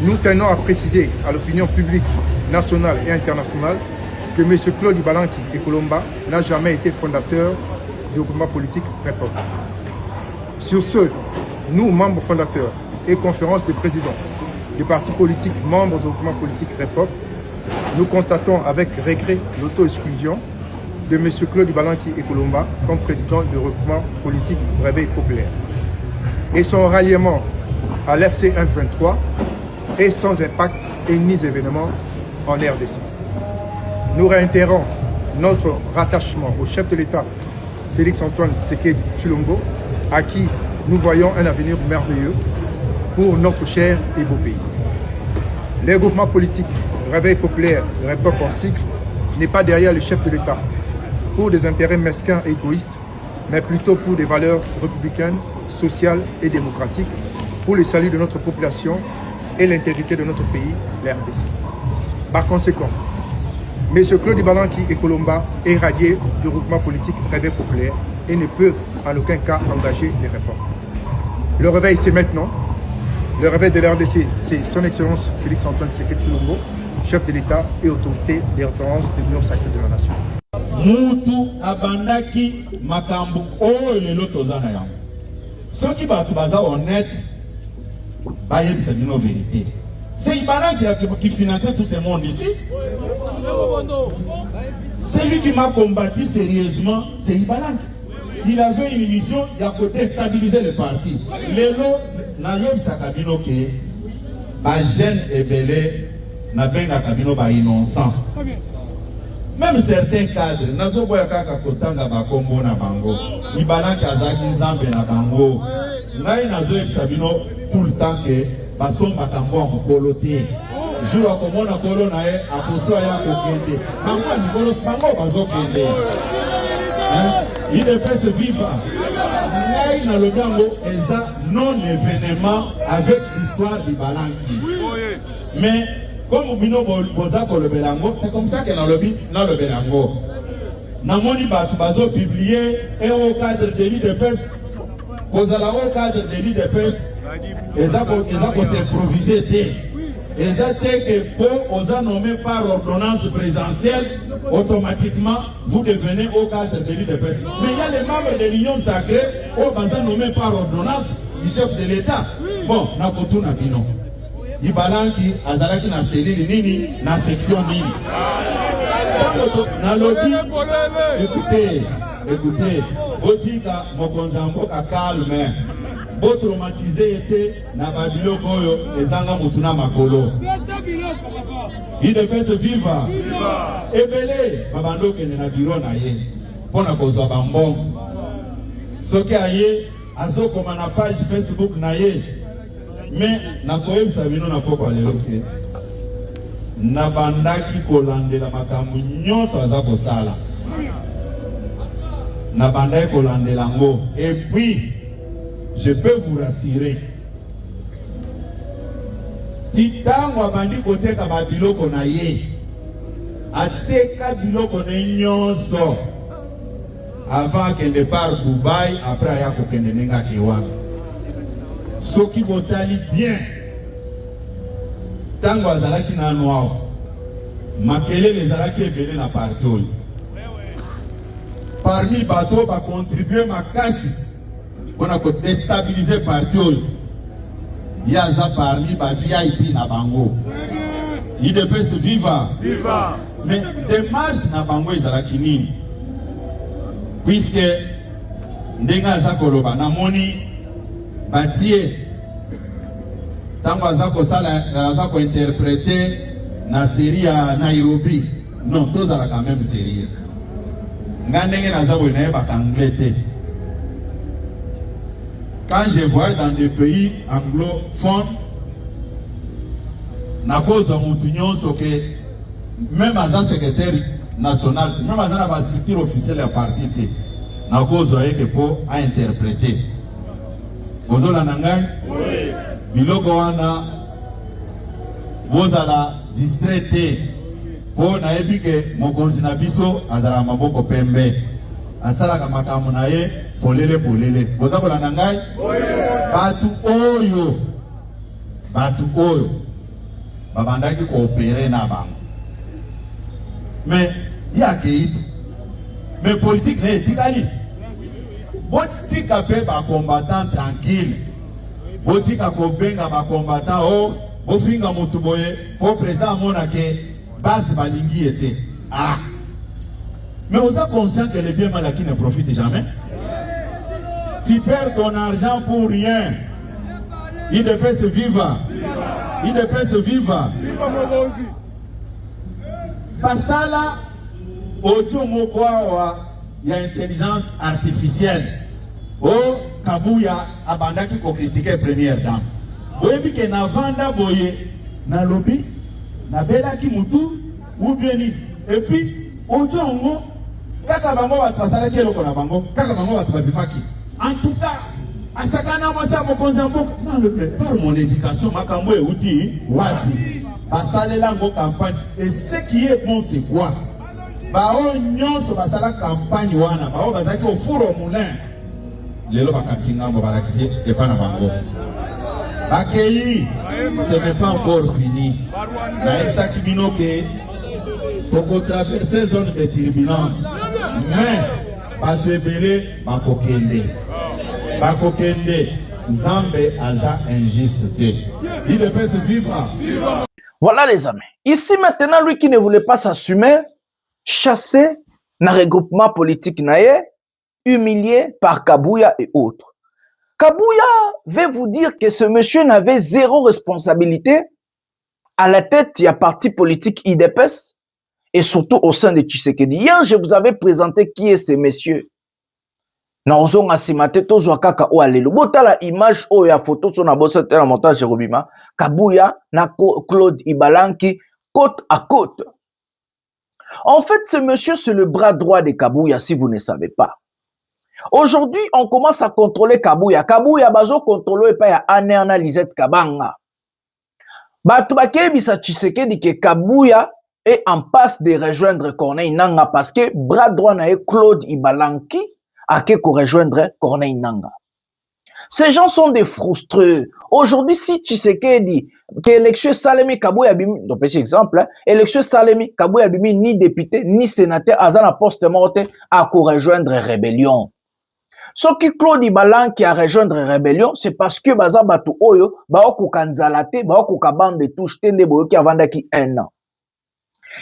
Nous tenons à préciser à l'opinion publique nationale et internationale que M. Claude Balanki et Colomba n'a jamais été fondateur du groupement politique REPOP. Sur ce, nous, membres fondateurs et conférence des présidents des partis politiques membres du groupement politique REPOP, nous constatons avec regret l'auto-exclusion de M. Claude Balanki et Colomba comme président du regroupement politique Réveil populaire et son ralliement à l'FC 123 est sans impact et ni événement en RDC. Nous réitérons notre rattachement au chef de l'État Félix Antoine Tshisekedi Tshilombo, à qui nous voyons un avenir merveilleux pour notre cher et beau pays. Le groupement politique Réveil populaire, REPOP en cycle, n'est pas derrière le chef de l'État pour des intérêts mesquins et égoïstes, mais plutôt pour des valeurs républicaines, sociales et démocratiques, pour le salut de notre population et l'intégrité de notre pays, la RDC. Par conséquent, M. Claude Balanki et Colomba est radié du groupement politique Réveil populaire et ne peut en aucun cas engager les REPOP. Le réveil, c'est maintenant. Le réveil de la RDC, c'est son Excellence Félix Antoine Tshisekedi Tshilombo, chef de l'État et autorité des références de l'Union sacrée de la Nation. Mutu abandaki makambu oyo lelo tozana yango. Soki bato baza honnête, bayebisa bino vérité. C'est Ibala qui finançait tout ce monde ici. C'est lui qui m'a combattu sérieusement, c'est Ibala. Il avait une mission, il a déstabiliser le parti. Lelo, nayebisa kabino ke, ba jeune ebele, na benga kabino ba innocent. Même certains cadres, nazo boya kaka kotanga ba kombo na bango. Ibala kazaki nzambe na bango. Ngai nazo yebisa bino tout le temps que basomba kambo ya mokolo te. Jour akomona kolo na ye akoso ya kokende. Bango mikolo bango bazokende. Il ne peut se vivre. Ngai na lobango eza non événement avec l'histoire du Balanki. Mais comme bino boza ko lobelango, c'est comme ça que na lobi na lobelango. Namoni batu bazo publier et au cadre de l'île de peste. Kozala au cadre de l'île de peste. Ezako s'improviser té. Ezate que pour osa nommé par ordonnance présidentielle, automatiquement vous devenez au cadre de l'île de peste. Mais il y a les membres de l'Union sacrée au baza nommé par ordonnance du chef de l'État. Bon, na kotuna bino. Ibalanki azalaki na cellule nini na section nini. Na lobby, écoutez, botika mokonzambo ka calme. Bo traumatisé était na babilo koyo ezanga mutuna makolo. Il devait se vivre. Ebele babando kene na bureau na ye. Pona kozwa bambon. Soki aye azokoma na page Facebook na ye. Mais nakoyebisa bino na poko lelo ke nabandaki kolandela makambo nyonso aza kosala nabandaki kolandela ngo. Et puis je peux vous rassurer, titango abandi koteka babiloko na ye ateka biloko na nyonso avant kende par Dubaï, après aya kokende nenga kiwana. Soki botali bien tango azalaki na noir makelele ezalaki ebele na partout. Parmi bato ba contribuer makasi pona ko déstabiliser partout. Yaza parmi ba VIP na bango. Il devait se vivre. Mais démarche na bango ezalaki nini? Puisque ndenga za koloba na moni Batie tango aza ko interpréter na série à Nairobi. Non, tous à la quand même série. Ngandenge naza ko na ba anglais. Quand je vois dans des pays anglophones, na cause mutu nyonso que même aza secrétaire nationale, même dans la structure officielle à partir de na cause que pour à interpréter. Vous avez nangai? Oui. Biloko wana vous ala distraité pour na ebike mokonzi na biso azala maboko pembe asala kama makambo ye polele. Vous avez nangai? Oui. Batu oyo babandaki coopérer na bango. Mais il y a mais politique n'est éthique. Botika pe ba combattant tranquille. Botika ko benga ba combattant oh bofinga mutu boye pour président mona ke base balingi était. Ah. Mais vous êtes conscient que les biens mal acquis ne profitent jamais. Tu perds ton argent pour rien. Il ne peut se vivre. Il ne peut se vivre. Basala audio mokwa ya intelligence artificielle. Oh Kabuya abandaki ko critiquer première dame. Boyebi ke na vanda boye na lobby na belaki mutu ou bien ni. Et puis audio ngo kaka bango ba pasala kelo ko na bango kaka bango ba tubimaki. En tout cas asakana mosa mokonza mboka dans le par mon éducation makambo euti wapi basalela ngo campagne et ce qui est bon c'est quoi bao nyonso basala campagne wana bao bazaki au four au moulin lelo bakatinga ngo balakisi et pas na bango akei ce n'est pas encore fini na exaki bino ke toko traverser zone de turbulence mais batebele bakokende Nzambe aza injuste. Il ne peut se vivre. Voilà les amis. Ici maintenant, lui qui ne voulait pas s'assumer, chassé, na regroupement politique naye, humilié par Kabuya et autres. Kabuya veut vous dire que ce monsieur n'avait zéro responsabilité à la tête du parti politique IDPS et surtout au sein de Tshisekedi. Hier, je vous avais présenté qui est ce monsieur. Na ozonga simate tozwa kaka o alelo botala image o ya photo so na bosa tela montage Robima Kabuya na Claude Ibalanki côte à côte. En fait, ce monsieur c'est le bras droit de Kabuya si vous ne savez pas. Aujourd'hui, on commence à contrôler Kabuya. Kabuya bazo contrôler pa ya Anerna Lisette Kabanga. Batu bakebisa Tshisekedi ke Kabuya est en passe de rejoindre Corneille Nangaa parce que bras droit na Claude Ibalanki à qui rejoindre Corneille Nangaa. Ces gens sont des frustrés. Aujourd'hui, si Tshisekedi, que l'élection Salemi Kabuya Bimi, donc petit exemple, élection Salemi Kabuya Bimi, ni député, ni sénateur, à la poste morte, à rejoindre rébellion. Ce qui Claude Ibalanki a rejoindre rébellion, c'est parce que Baza Batu Oyo, Baoku Kanzalate, Baoku Kabande de touche, Tende Boyoki Avandaki 1 an.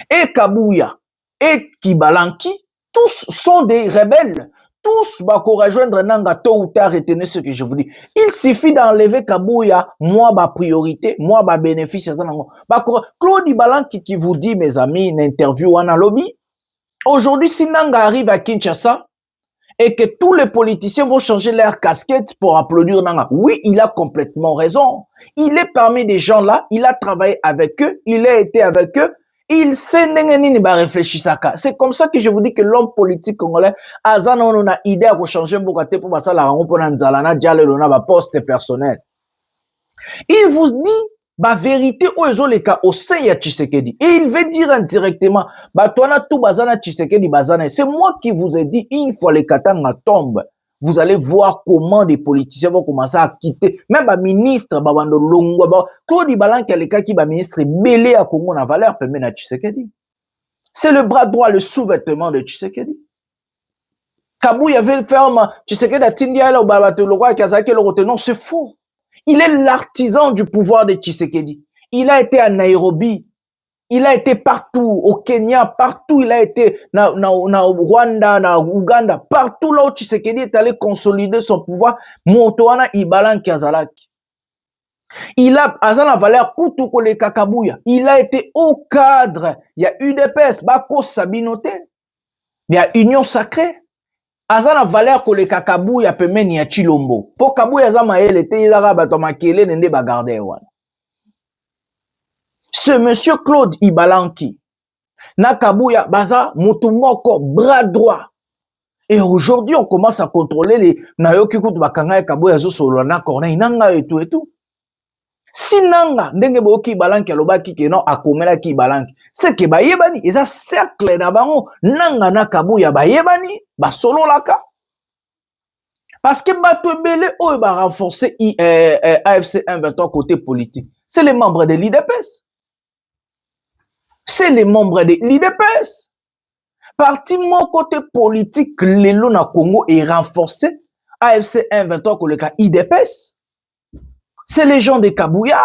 Et Kabuya, et Kibalanki, tous sont des rebelles. Tous bako rejoindre Nanga tôt ou tard, retenez ce que je vous dis. Il suffit d'enlever Kabuya, moi ma priorité, moi ma bénéfice. Claude Ibalanki qui vous dit, mes amis, une interview en lobby. Aujourd'hui, si Nanga arrive à Kinshasa et que tous les politiciens vont changer leur casquette pour applaudir Nanga, oui, il a complètement raison. Il est parmi des gens là, il a travaillé avec eux, il a été avec eux. Il sait réfléchir. C'est comme ça que je vous dis que l'homme politique congolais a une idée à changer pour passer la rencontre pour poste personnel. Il vous dit la vérité au sein de Tshisekedi. Et il veut dire indirectement, c'est moi qui vous ai dit, une fois les Katanga tombent, vous allez voir comment des politiciens vont commencer à quitter. Même les ministres, Claude Ibalanki, qui est ministre, belé à Congo, na valeur, permet à Tshisekedi. C'est le bras droit, le sous-vêtement de Tshisekedi. Kabuya veut faire, Tshisekedi a Tindia, non, c'est faux. Il est l'artisan du pouvoir de Tshisekedi. Il a été à Nairobi. Il a été partout, au Kenya, partout, il a été na Rwanda, na Ouganda, partout là où Tshisekedi est allé consolider son pouvoir, Motoana Ibalanki Azalaki. Il a, Azana Valère Koutou Kole Kakabuya, il a été au cadre, il y a UDPS, Bako Sabinote, il y a Union Sacrée, Azana Valère Kole Kakabuya Pemeni ya Chilombo. Pour Kabuya Zama ele te izara batomakele nende bagarde wana. Ce monsieur Claude Ibalanki, Na Kabuya, baza, mutumoko, bras droit. Et aujourd'hui, on commence à contrôler les Nayoki Kutu Bakanga et Kabuya Zosolo, na Corneille, Nanga et tout. Si Nanga, ndenge boki balanki alobaki ke non akomela ki balanki, c'est que ba yebani, eza cercle na bango, Nanga na Kabuya ba yebani, ba solo laka. Parce que bato ebele oyo ba renforcer AFC 123 côté politique. C'est les membres de l'IDPS. C'est les membres de l'IDPS. Parti mon côté politique, lelo na Congo est renforcé. AFC 123 côté IDPS. C'est les gens de Kabuya.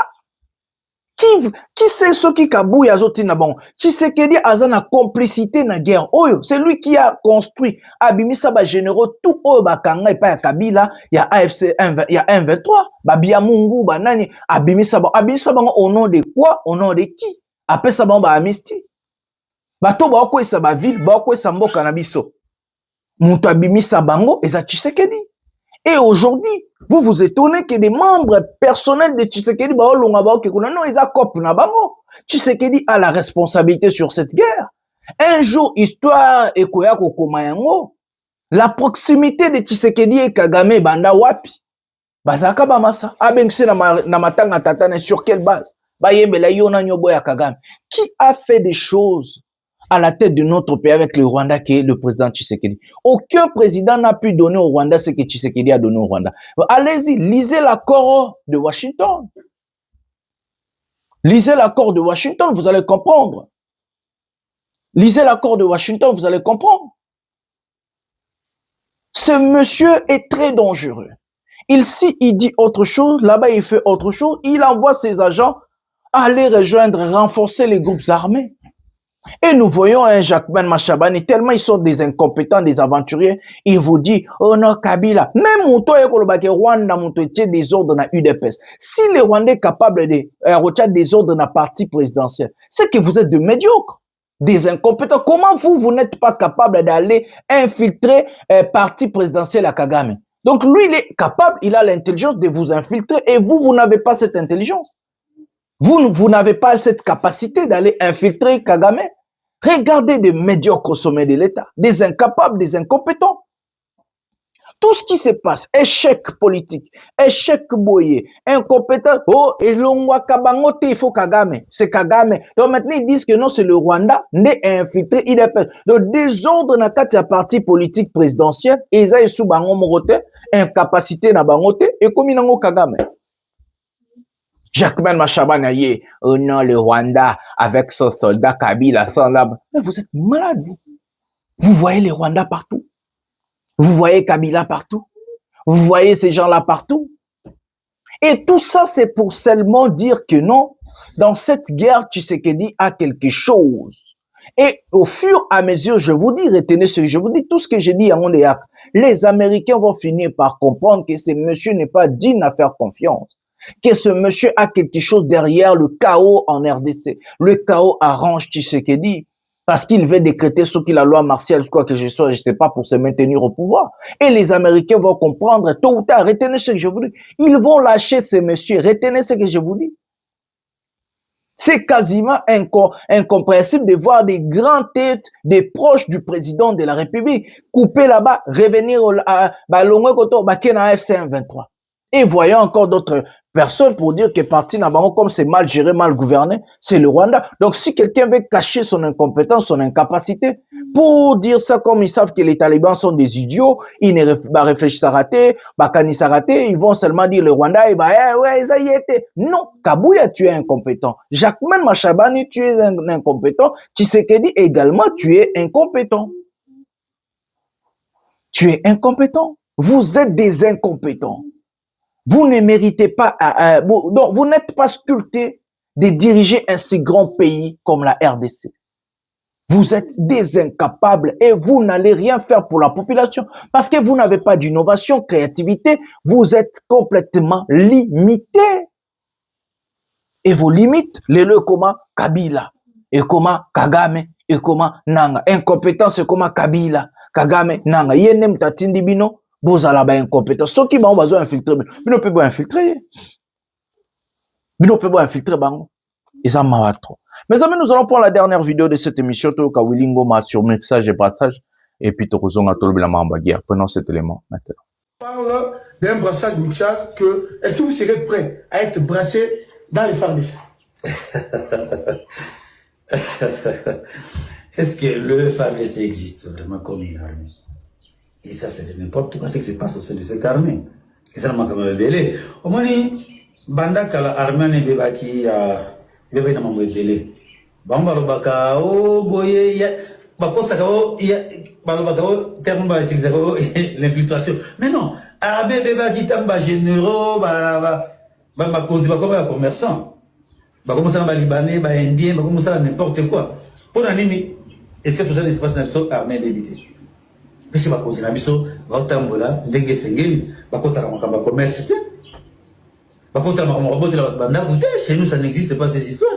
Qui sait ce qui Kabuya zoti na bon? Tshisekedi azana complicité na guerre. Oyo, c'est lui qui a construit. Abimisa ba généraux tout oyo bakanga et pas ya Kabila, ya AFC 1, ya 123. Ba Biamungu, ba nani, abimisa ba au nom de quoi? Au nom de qui? Après ça ba amnistie. Bato ba okwesa ba ville, ba okwesa mboka na biso. Mutu abimisa bango eza Tshisekedi. Et aujourd'hui, vous vous étonnez que des membres personnels de Tshisekedi, non, ils accopent na bango. Tshisekedi a la responsabilité sur cette guerre. Un jour, histoire et koyako komayango, la proximité de Tshisekedi et Kagame banda wapi. Bazaka bamasa, abengse na matanga tatane sur quelle base? Bayembela yona nyobo ya Kagame. Qui a fait des choses à la tête de notre pays avec le Rwanda qui est le président Tshisekedi? Aucun président n'a pu donner au Rwanda ce que Tshisekedi a donné au Rwanda. Allez-y, lisez l'accord de Washington. Lisez l'accord de Washington, vous allez comprendre. Lisez l'accord de Washington, vous allez comprendre. Ce monsieur est très dangereux. Ici, il dit autre chose, là-bas, il fait autre chose. Il envoie ses agents aller rejoindre, renforcer les groupes armés. Et nous voyons un Jacquemain Machabani, tellement ils sont des incompétents, des aventuriers, il vous dit, oh non, Kabila, même Mouto et Kolobake, Rwanda, Mouto et des ordres dans UDPS. Si les Rwandais sont capables de retirer des ordres dans la partie présidentielle, c'est que vous êtes de médiocres, des incompétents. Comment vous n'êtes pas capable d'aller infiltrer parti présidentiel à Kagame? Donc lui, il est capable, il a l'intelligence de vous infiltrer et vous n'avez pas cette intelligence. Vous n'avez pas cette capacité d'aller infiltrer Kagame. Regardez des médiocres au sommet de l'État, des incapables, des incompétents. Tout ce qui se passe, échec politique, échec boyé, incompétent, oh, et l'ongwa kabangote, il faut Kagame, c'est Kagame. Donc maintenant, ils disent que non, c'est le Rwanda, né infiltré, il est donc désordre na kati ya parti politique présidentiel, et ils ont sous bango morote, incapacité na bangote, et comme inango Kagame. Jacquemain Machabane, oh non, le Rwanda, avec son soldat Kabila, son lab. Mais vous êtes malade, vous. Vous voyez les Rwandais partout. Vous voyez Kabila partout. Vous voyez ces gens-là partout. Et tout ça, c'est pour seulement dire que non, dans cette guerre, Tshisekedi a quelque chose. Et au fur et à mesure, je vous dis, retenez ce que je vous dis, tout ce que j'ai dit à Mondéac, les Américains vont finir par comprendre que ce monsieur n'est pas digne à faire confiance. Que ce monsieur a quelque chose derrière le chaos en RDC. Le chaos arrange Tshisekedi parce qu'il veut décréter ce qu'il a la loi martiale, quoi que je sois, je sais pas, pour se maintenir au pouvoir. Et les Américains vont comprendre tôt ou tard. Retenez ce que je vous dis. Ils vont lâcher ces messieurs. Retenez ce que je vous dis. C'est quasiment incompréhensible de voir des grandes têtes, des proches du président de la République couper là-bas, revenir à FC 123. Et voyons encore d'autres personnes pour dire que parti Nabango, comme c'est mal géré, mal gouverné, c'est le Rwanda. Donc si quelqu'un veut cacher son incompétence, son incapacité, pour dire ça comme ils savent que les talibans sont des idiots, ils ne réfléchissent à rater, Kanissa rater, ils vont seulement dire le Rwanda, et ouais, ça y était. Non, Kabuya, tu es incompétent. Jacquemain Machabani, tu es un incompétent. Tshisekedi également, tu es incompétent. Tu es incompétent. Vous êtes des incompétents. Vous ne méritez pas, donc vous n'êtes pas sculpté de diriger un si grand pays comme la RDC. Vous êtes des incapables et vous n'allez rien faire pour la population parce que vous n'avez pas d'innovation, créativité, vous êtes complètement limité. Et vos limites, les comment Kabila, et comment Kagame, et comment Nanga. Incompétence, c'est comment Kabila, Kagame, Nanga. Yenem tatindi bino. Bozala ba incompétent. Ceux qui m'ont besoin d'infiltrer, bino peut pas infiltrer. Bino peut pas infiltrer bango. Ils en marrent trop. Mes amis, nous allons prendre la dernière vidéo de cette émission. Kawilingoma sur mixage et brassage. Et puis, prenons cet élément maintenant. On parle d'un brassage mixage. Est-ce que vous serez prêt à être brassé dans les FARDC? Est-ce que le FARDC existe vraiment comme une armée? Et ça, c'est de n'importe quoi ce qui se passe au sein de cette armée. Et ça, m'a quand même belé. Au moins, banda kala armée ne beba qui a beba na mambo belé. Bamba lobaka o boye ya bakosa kao ya balobaka o terme ba utiliser l'infiltration. Mais non, arabe beba qui tamba généraux ba cause ba comme commerçant. Ba comme ça ba libanais, ba indien, ba comme ça n'importe quoi. Pour nini? Est-ce que tout ça ne se passe dans la armée d'habiter? Parce que ba cause na biso ba tambola ndenge sengeli ba kota kama commerce. Chez nous, ça n'existe pas ces histoires.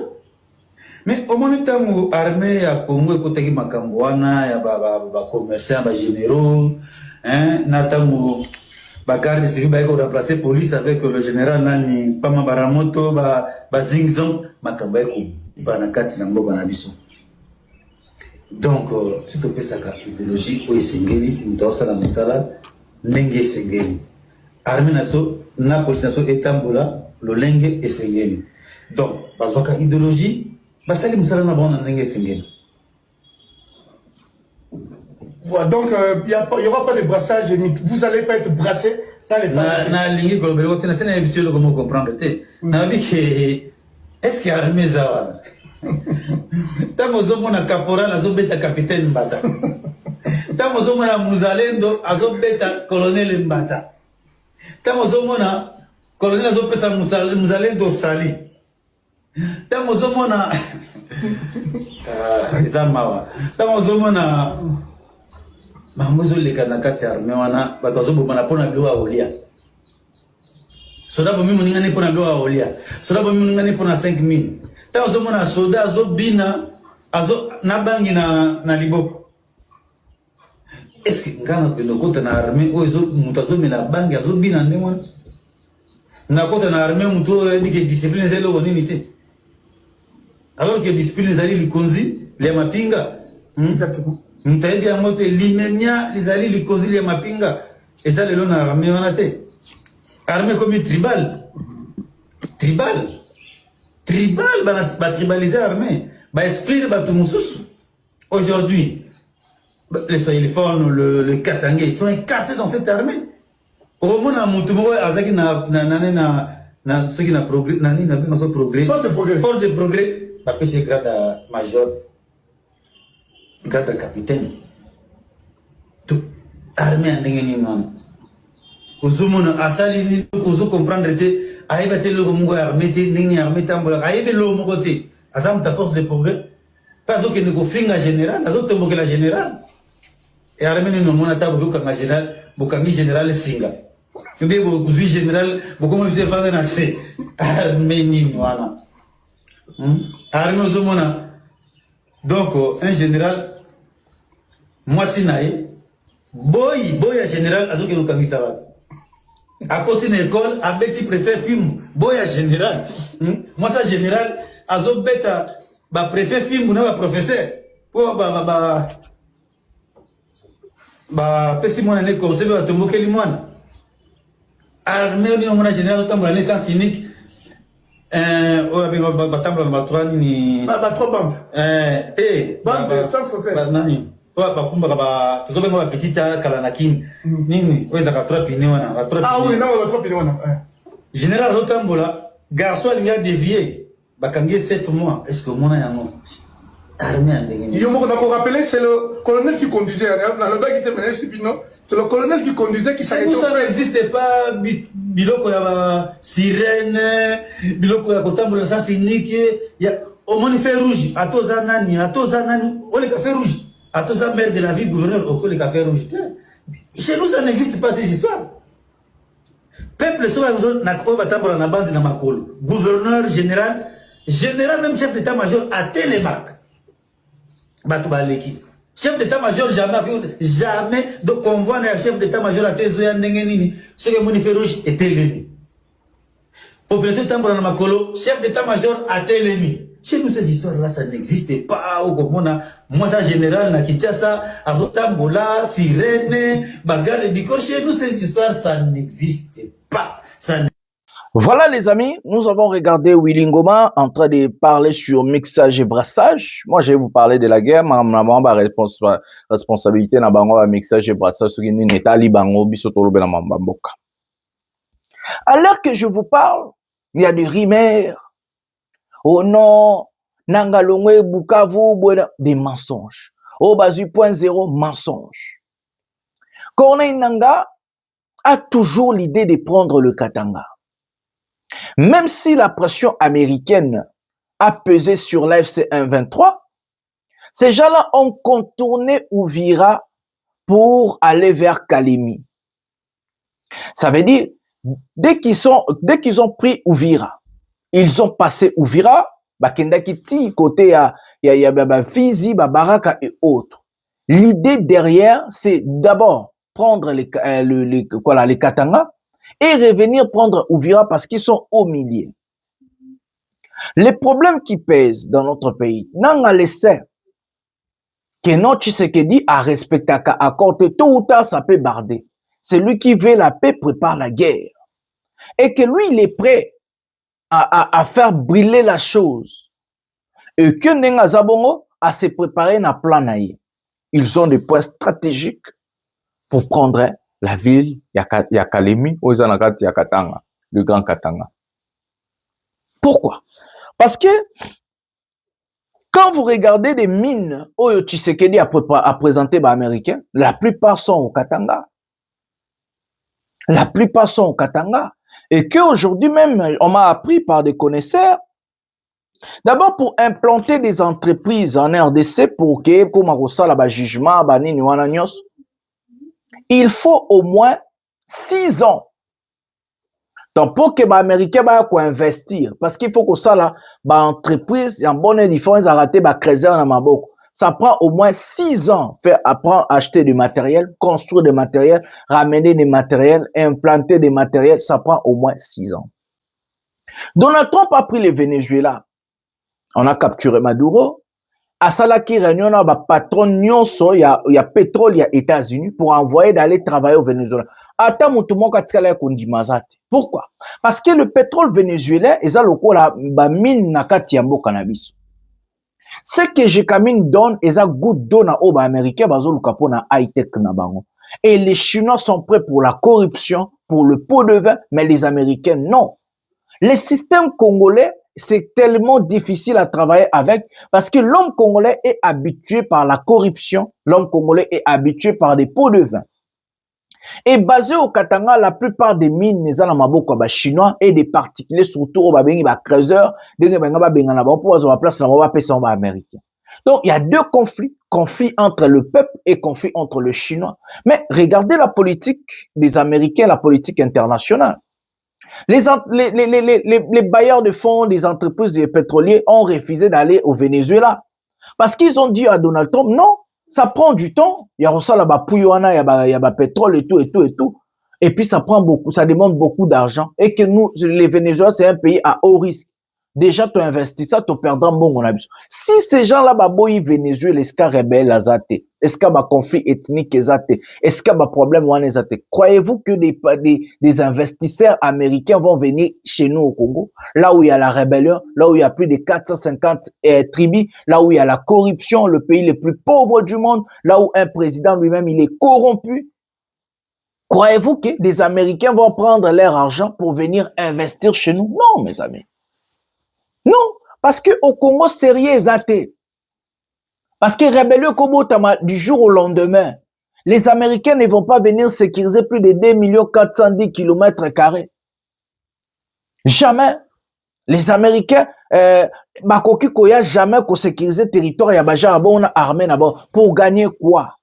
Mais au moment où l'armée a Congo et Kotaki Makambouana, il y a des commerçants, des généraux, Natamu Bakar, c'est lui qui a remplacé la police avec le général Nani Pama Baramoto, Zingzong, Makambaïko, Banakati, Nambo Banabiso. Donc, si tu peux ça, idéologie, ou Sengeli, Ndosa, la Moussala, Nenge Sengeli. Armée nationale, na police nationale Etambola, le Lenge et Sengeli. Donc, bazoka idéologie, basali Moussala na bon Nenge Sengeli. Voilà, donc il n'y aura pas de brassage, vous n'allez pas être brassé dans les FARDC. Na lingi global, tu n'as pas émission comment comprendre te. Na bi que est-ce que armée zawa? Tamozo mona caporal azobeta capitaine Mbata. Tamozo mona Muzalendo azobeta colonel Mbata. Tamozo mona colonel azopesa Muzalendo Sali. Tamozo mona Zamawa. Tamozo mona Mamozo lekana kati armée wana bato bomana pona bilo olia. Soda bomi muningane pona bilo olia. Soda bomi muningane pona 5000. Tamozo mona soda azobina azo nabangi na liboko. Est-ce que ngana ko lokota na armée o ezo mutazo mela bangi azobina ndemona? Na kota na armée muto ebike discipline zelo konini te. Alors que discipline zali likonzi le mapinga. Exactement. Mutaebi ya moto limenya lizali likonzi le mapinga. Et ça le long na armée wana te. Armée comme tribal. Tribal. Tribal ba tribaliser armée. Ba exclure ba tumususu. Aujourd'hui, les Swahiliphones, le Katangé, ils sont écartés dans cette armée. Au moment où Moutoumou Azaki na ceux qui n'a progrès, nani n'a pas son progrès. Force de progrès. Force de progrès. Après c'est grade à major, grade à capitaine. Tout armée en dégaine non. Ozumuna asali ni ozo comprendre te aïba te le mungo armée te ningi armée tambola aïbe le mungo te asam ta force de progrès. Parce que nous finga général, nous sommes la général. Et armée nous mona ta buka général, bukangi général singa. Mbe bu général, beaucoup mo se fanga na C. Armée ni wana. Armée zo mona. Donc un général moi sinae boy général azo ke bukangi ça va. À côté de l'école, à Betty préfère film boy général. Moi ça général azo beta ba préfet film na ba professeur po ba pesi mona ne conseil ba tombokeli mwana armée ni mona général tambola ne sans cynique o ba tambola ba trois ni ba trois bandes bande sans contraire ba nani o ba kumba ba tozobe ba petita kalanakin nini o ezaka trois pine wana ba trois ah oui non ba trois pine wana général tambola garçon il y a dévié bakangi 7 mois. Est-ce que mon ami armée en dégaine? Il m'a rappelé, c'est le colonel qui conduisait. Dans le bac qui était mené, c'est le colonel qui conduisait qui s'arrêtait. Ça n'existait pas. Biloko ya sirène, biloko ya kotambola ça c'est unique. Au moins il fait rouge. À tous anani, on les café rouge. À tous maire de la ville gouverneur, au les café rouge. Chez nous ça n'existe pas ces histoires. Peuple soit na ko batambola na bande na makolo. Gouverneur général même chef d'état-major à télémarque. Batubaleki. Chef d'état-major jamais de convoi na chef d'état-major à Tezoya Ndengenini. Ce que Monife Rouge était l'ennemi. Population tambola na makolo, chef d'état-major à télémi. Chez nous, ces histoires-là, ça n'existe pas. Ou comme on a, moi, ça, général, na Kinshasa, Azotambola, Sirène, Bagarre du corps. Chez nous, ces histoires, ça n'existe pas. Voilà les amis, nous avons regardé Willy Ngoma en train de parler sur mixage et brassage. Moi, je vais vous parler de la guerre, ma responsabilité na bango mixage et brassage sur une état libango bisotolo bela mboka. À l'heure que je vous parle, il y a des rumeurs. Oh non, Nangalongwe, Bukavu, des mensonges. Oh, Bazu point zéro, mensonge. Corneille Nanga a toujours l'idée de prendre le Katanga. Même si la pression américaine a pesé sur l'AFC 1-23, ces gens-là ont contourné Uvira pour aller vers Kalemi. Ça veut dire, dès qu'ils ont pris Uvira, ils ont passé Uvira, Bakendakiti, côté ya Fizi, Baraka et autres. L'idée derrière, c'est d'abord prendre les Katanga et revenir prendre Uvira parce qu'ils sont au milieu. Les problèmes qui pèsent dans notre pays, n'en laissé que notre Tshisekedi a respecté à côté, tôt ou tard, ça peut barder. Celui qui veut la paix prépare la guerre. Et que lui, il est prêt à faire brûler la chose. Et que Nenga Zabongo a se préparé na plan naïe. Ils ont des points stratégiques pour prendre la ville, ya Kalemi, Ozanakati, ya Katanga, le Grand Katanga. Pourquoi? Parce que quand vous regardez des mines où Tshisekedi a présenté les Américains, la plupart sont au Katanga. La plupart sont au Katanga. Et qu'aujourd'hui même, on m'a appris par des connaisseurs, d'abord pour implanter des entreprises en RDC pour Marosala ba jugement, Banini Wananyos, il faut au moins 6 ans. Donc, pour que les Américains investir, parce qu'il faut que ça, là, entreprise, en bonne différence, arrêter, créer en Maboko. Ça prend au moins 6 ans, apprendre à acheter du matériel, construire des matériels, ramener des matériels, implanter des matériels, ça prend au moins 6 ans. Donald Trump a pris le Venezuela. On a capturé Maduro. À Salaki Réunion, il y a patron nyonso, il y a pétrole, il y a États-Unis pour envoyer d'aller travailler au Venezuela. Pourquoi? Parce que le pétrole vénézuélien, ils ont la mine nakati yambo cannabis. Ce que Jekamine donne, ils ont goutte d'eau na oba américain, bazo lukapo na high-tech na bango. Et les Chinois sont prêts pour la corruption, pour le pot de vin, mais les Américains, non. Les systèmes congolais, c'est tellement difficile à travailler avec parce que l'homme congolais est habitué par la corruption, l'homme congolais est habitué par des pots de vin. Et basé au Katanga, la plupart des mines, les maboko ba chinois et des particuliers, surtout au babengi ba creuseur, des ba bengana ba pour avoir place na ba pesa ba américain. Donc il y a deux conflits entre le peuple et conflit entre le chinois. Mais regardez la politique des Américains, la politique internationale. Les bailleurs de fonds des entreprises des pétroliers ont refusé d'aller au Venezuela parce qu'ils ont dit à Donald Trump non. Ça prend du temps. Il y a ça là-bas, il y a pétrole et tout. Et puis ça prend beaucoup, ça demande beaucoup d'argent. Et que nous, les Vénézuéliens, c'est un pays à haut risque. Déjà, tu investis ça, tu perdras bon, on a vu. Si ces gens-là, boy, Venezuela, est-ce qu'il y a rebelle à zate? Est-ce qu'il y a conflit ethnique à zate? Est-ce qu'il y a problème à zate? Croyez-vous que des investisseurs américains vont venir chez nous au Congo? Là où il y a la rébellion, là où il y a plus de 450 tribus, là où il y a la corruption, le pays le plus pauvre du monde, là où un président lui-même, il est corrompu. Croyez-vous que des Américains vont prendre leur argent pour venir investir chez nous? Non, mes amis. Non, parce que au Congo, c'est rien athée. Parce que rébellion Kobo du jour au lendemain, les Américains ne vont pas venir sécuriser plus de 2 410 km². Jamais. Les Américains, Bakoki Koya jamais qu'on sécuriser le territoire Yabaja on a armé d'abord. Pour gagner quoi?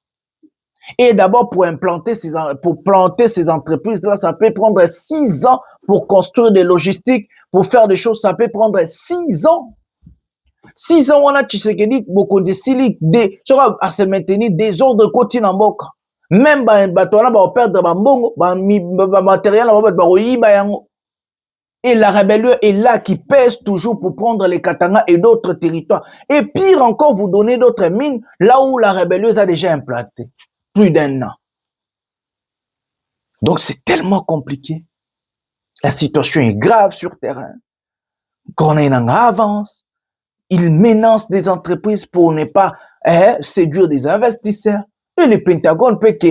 Et d'abord pour planter ces entreprises-là, ça peut prendre 6 ans pour construire des logistiques, pour faire des choses, ça peut prendre 6 ans. 6 ans, on a Tshisekedi, beaucoup de silic, à se maintenir des ordres quotidiens en boca. Même, on va perdre, matériel, Et la rébellion est là qui pèse toujours pour prendre les Katanga et d'autres territoires. Et pire encore, vous donnez d'autres mines là où la rébellion a déjà implanté. Plus d'1 an. Donc c'est tellement compliqué. La situation est grave sur terrain. Corneille avance. Il menace des entreprises pour ne pas séduire des investisseurs. Et le Pentagone peut que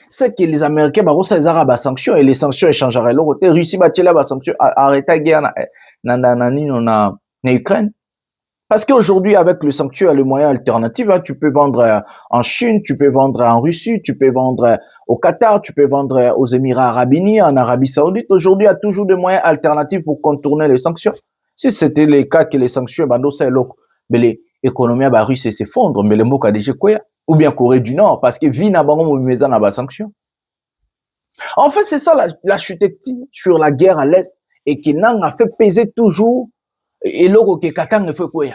c'est que les Américains ils arabes sanctions et les sanctions échangeraient l'euro. Russie la sanction arrêter la guerre en Ukraine. Parce qu'aujourd'hui avec les sanctions il y a le moyen alternatif. Tu peux vendre en Chine, tu peux vendre en Russie, tu peux vendre au Qatar, tu peux vendre aux Émirats Arabes Unis, en Arabie Saoudite. Aujourd'hui il y a toujours des moyens alternatifs pour contourner les sanctions. Si c'était le cas que les sanctions mais les économie russe s'effondre, mais le mot déjà quoi, ou bien Corée du Nord, parce que vie n'a pas sanction. En fait, c'est ça l'architecture sur la guerre à l'Est, et qui n'a fait peser toujours, et l'euro qui Katang fait quoi.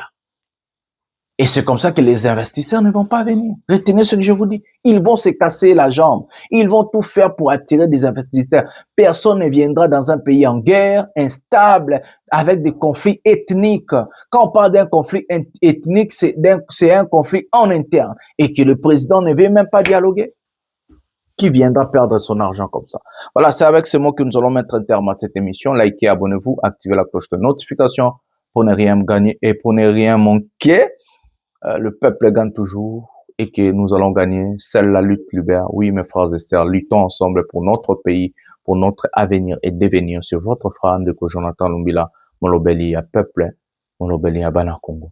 Et c'est comme ça que les investisseurs ne vont pas venir. Retenez ce que je vous dis. Ils vont se casser la jambe. Ils vont tout faire pour attirer des investisseurs. Personne ne viendra dans un pays en guerre, instable, avec des conflits ethniques. Quand on parle d'un conflit ethnique, c'est un conflit en interne. Et que le président ne veut même pas dialoguer. Qui viendra perdre son argent comme ça? Voilà, c'est avec ces mots que nous allons mettre un terme à cette émission. Likez, abonnez-vous, activez la cloche de notification pour ne rien gagner et pour ne rien manquer. Le peuple gagne toujours et que nous allons gagner. Seule la lutte libère. Oui, mes frères et sœurs, luttons ensemble pour notre pays, pour notre avenir et devenir. C'est votre frère Ndeko Jonathan Lumbila, Molobeli à peuple, Molobeli à Bana Congo.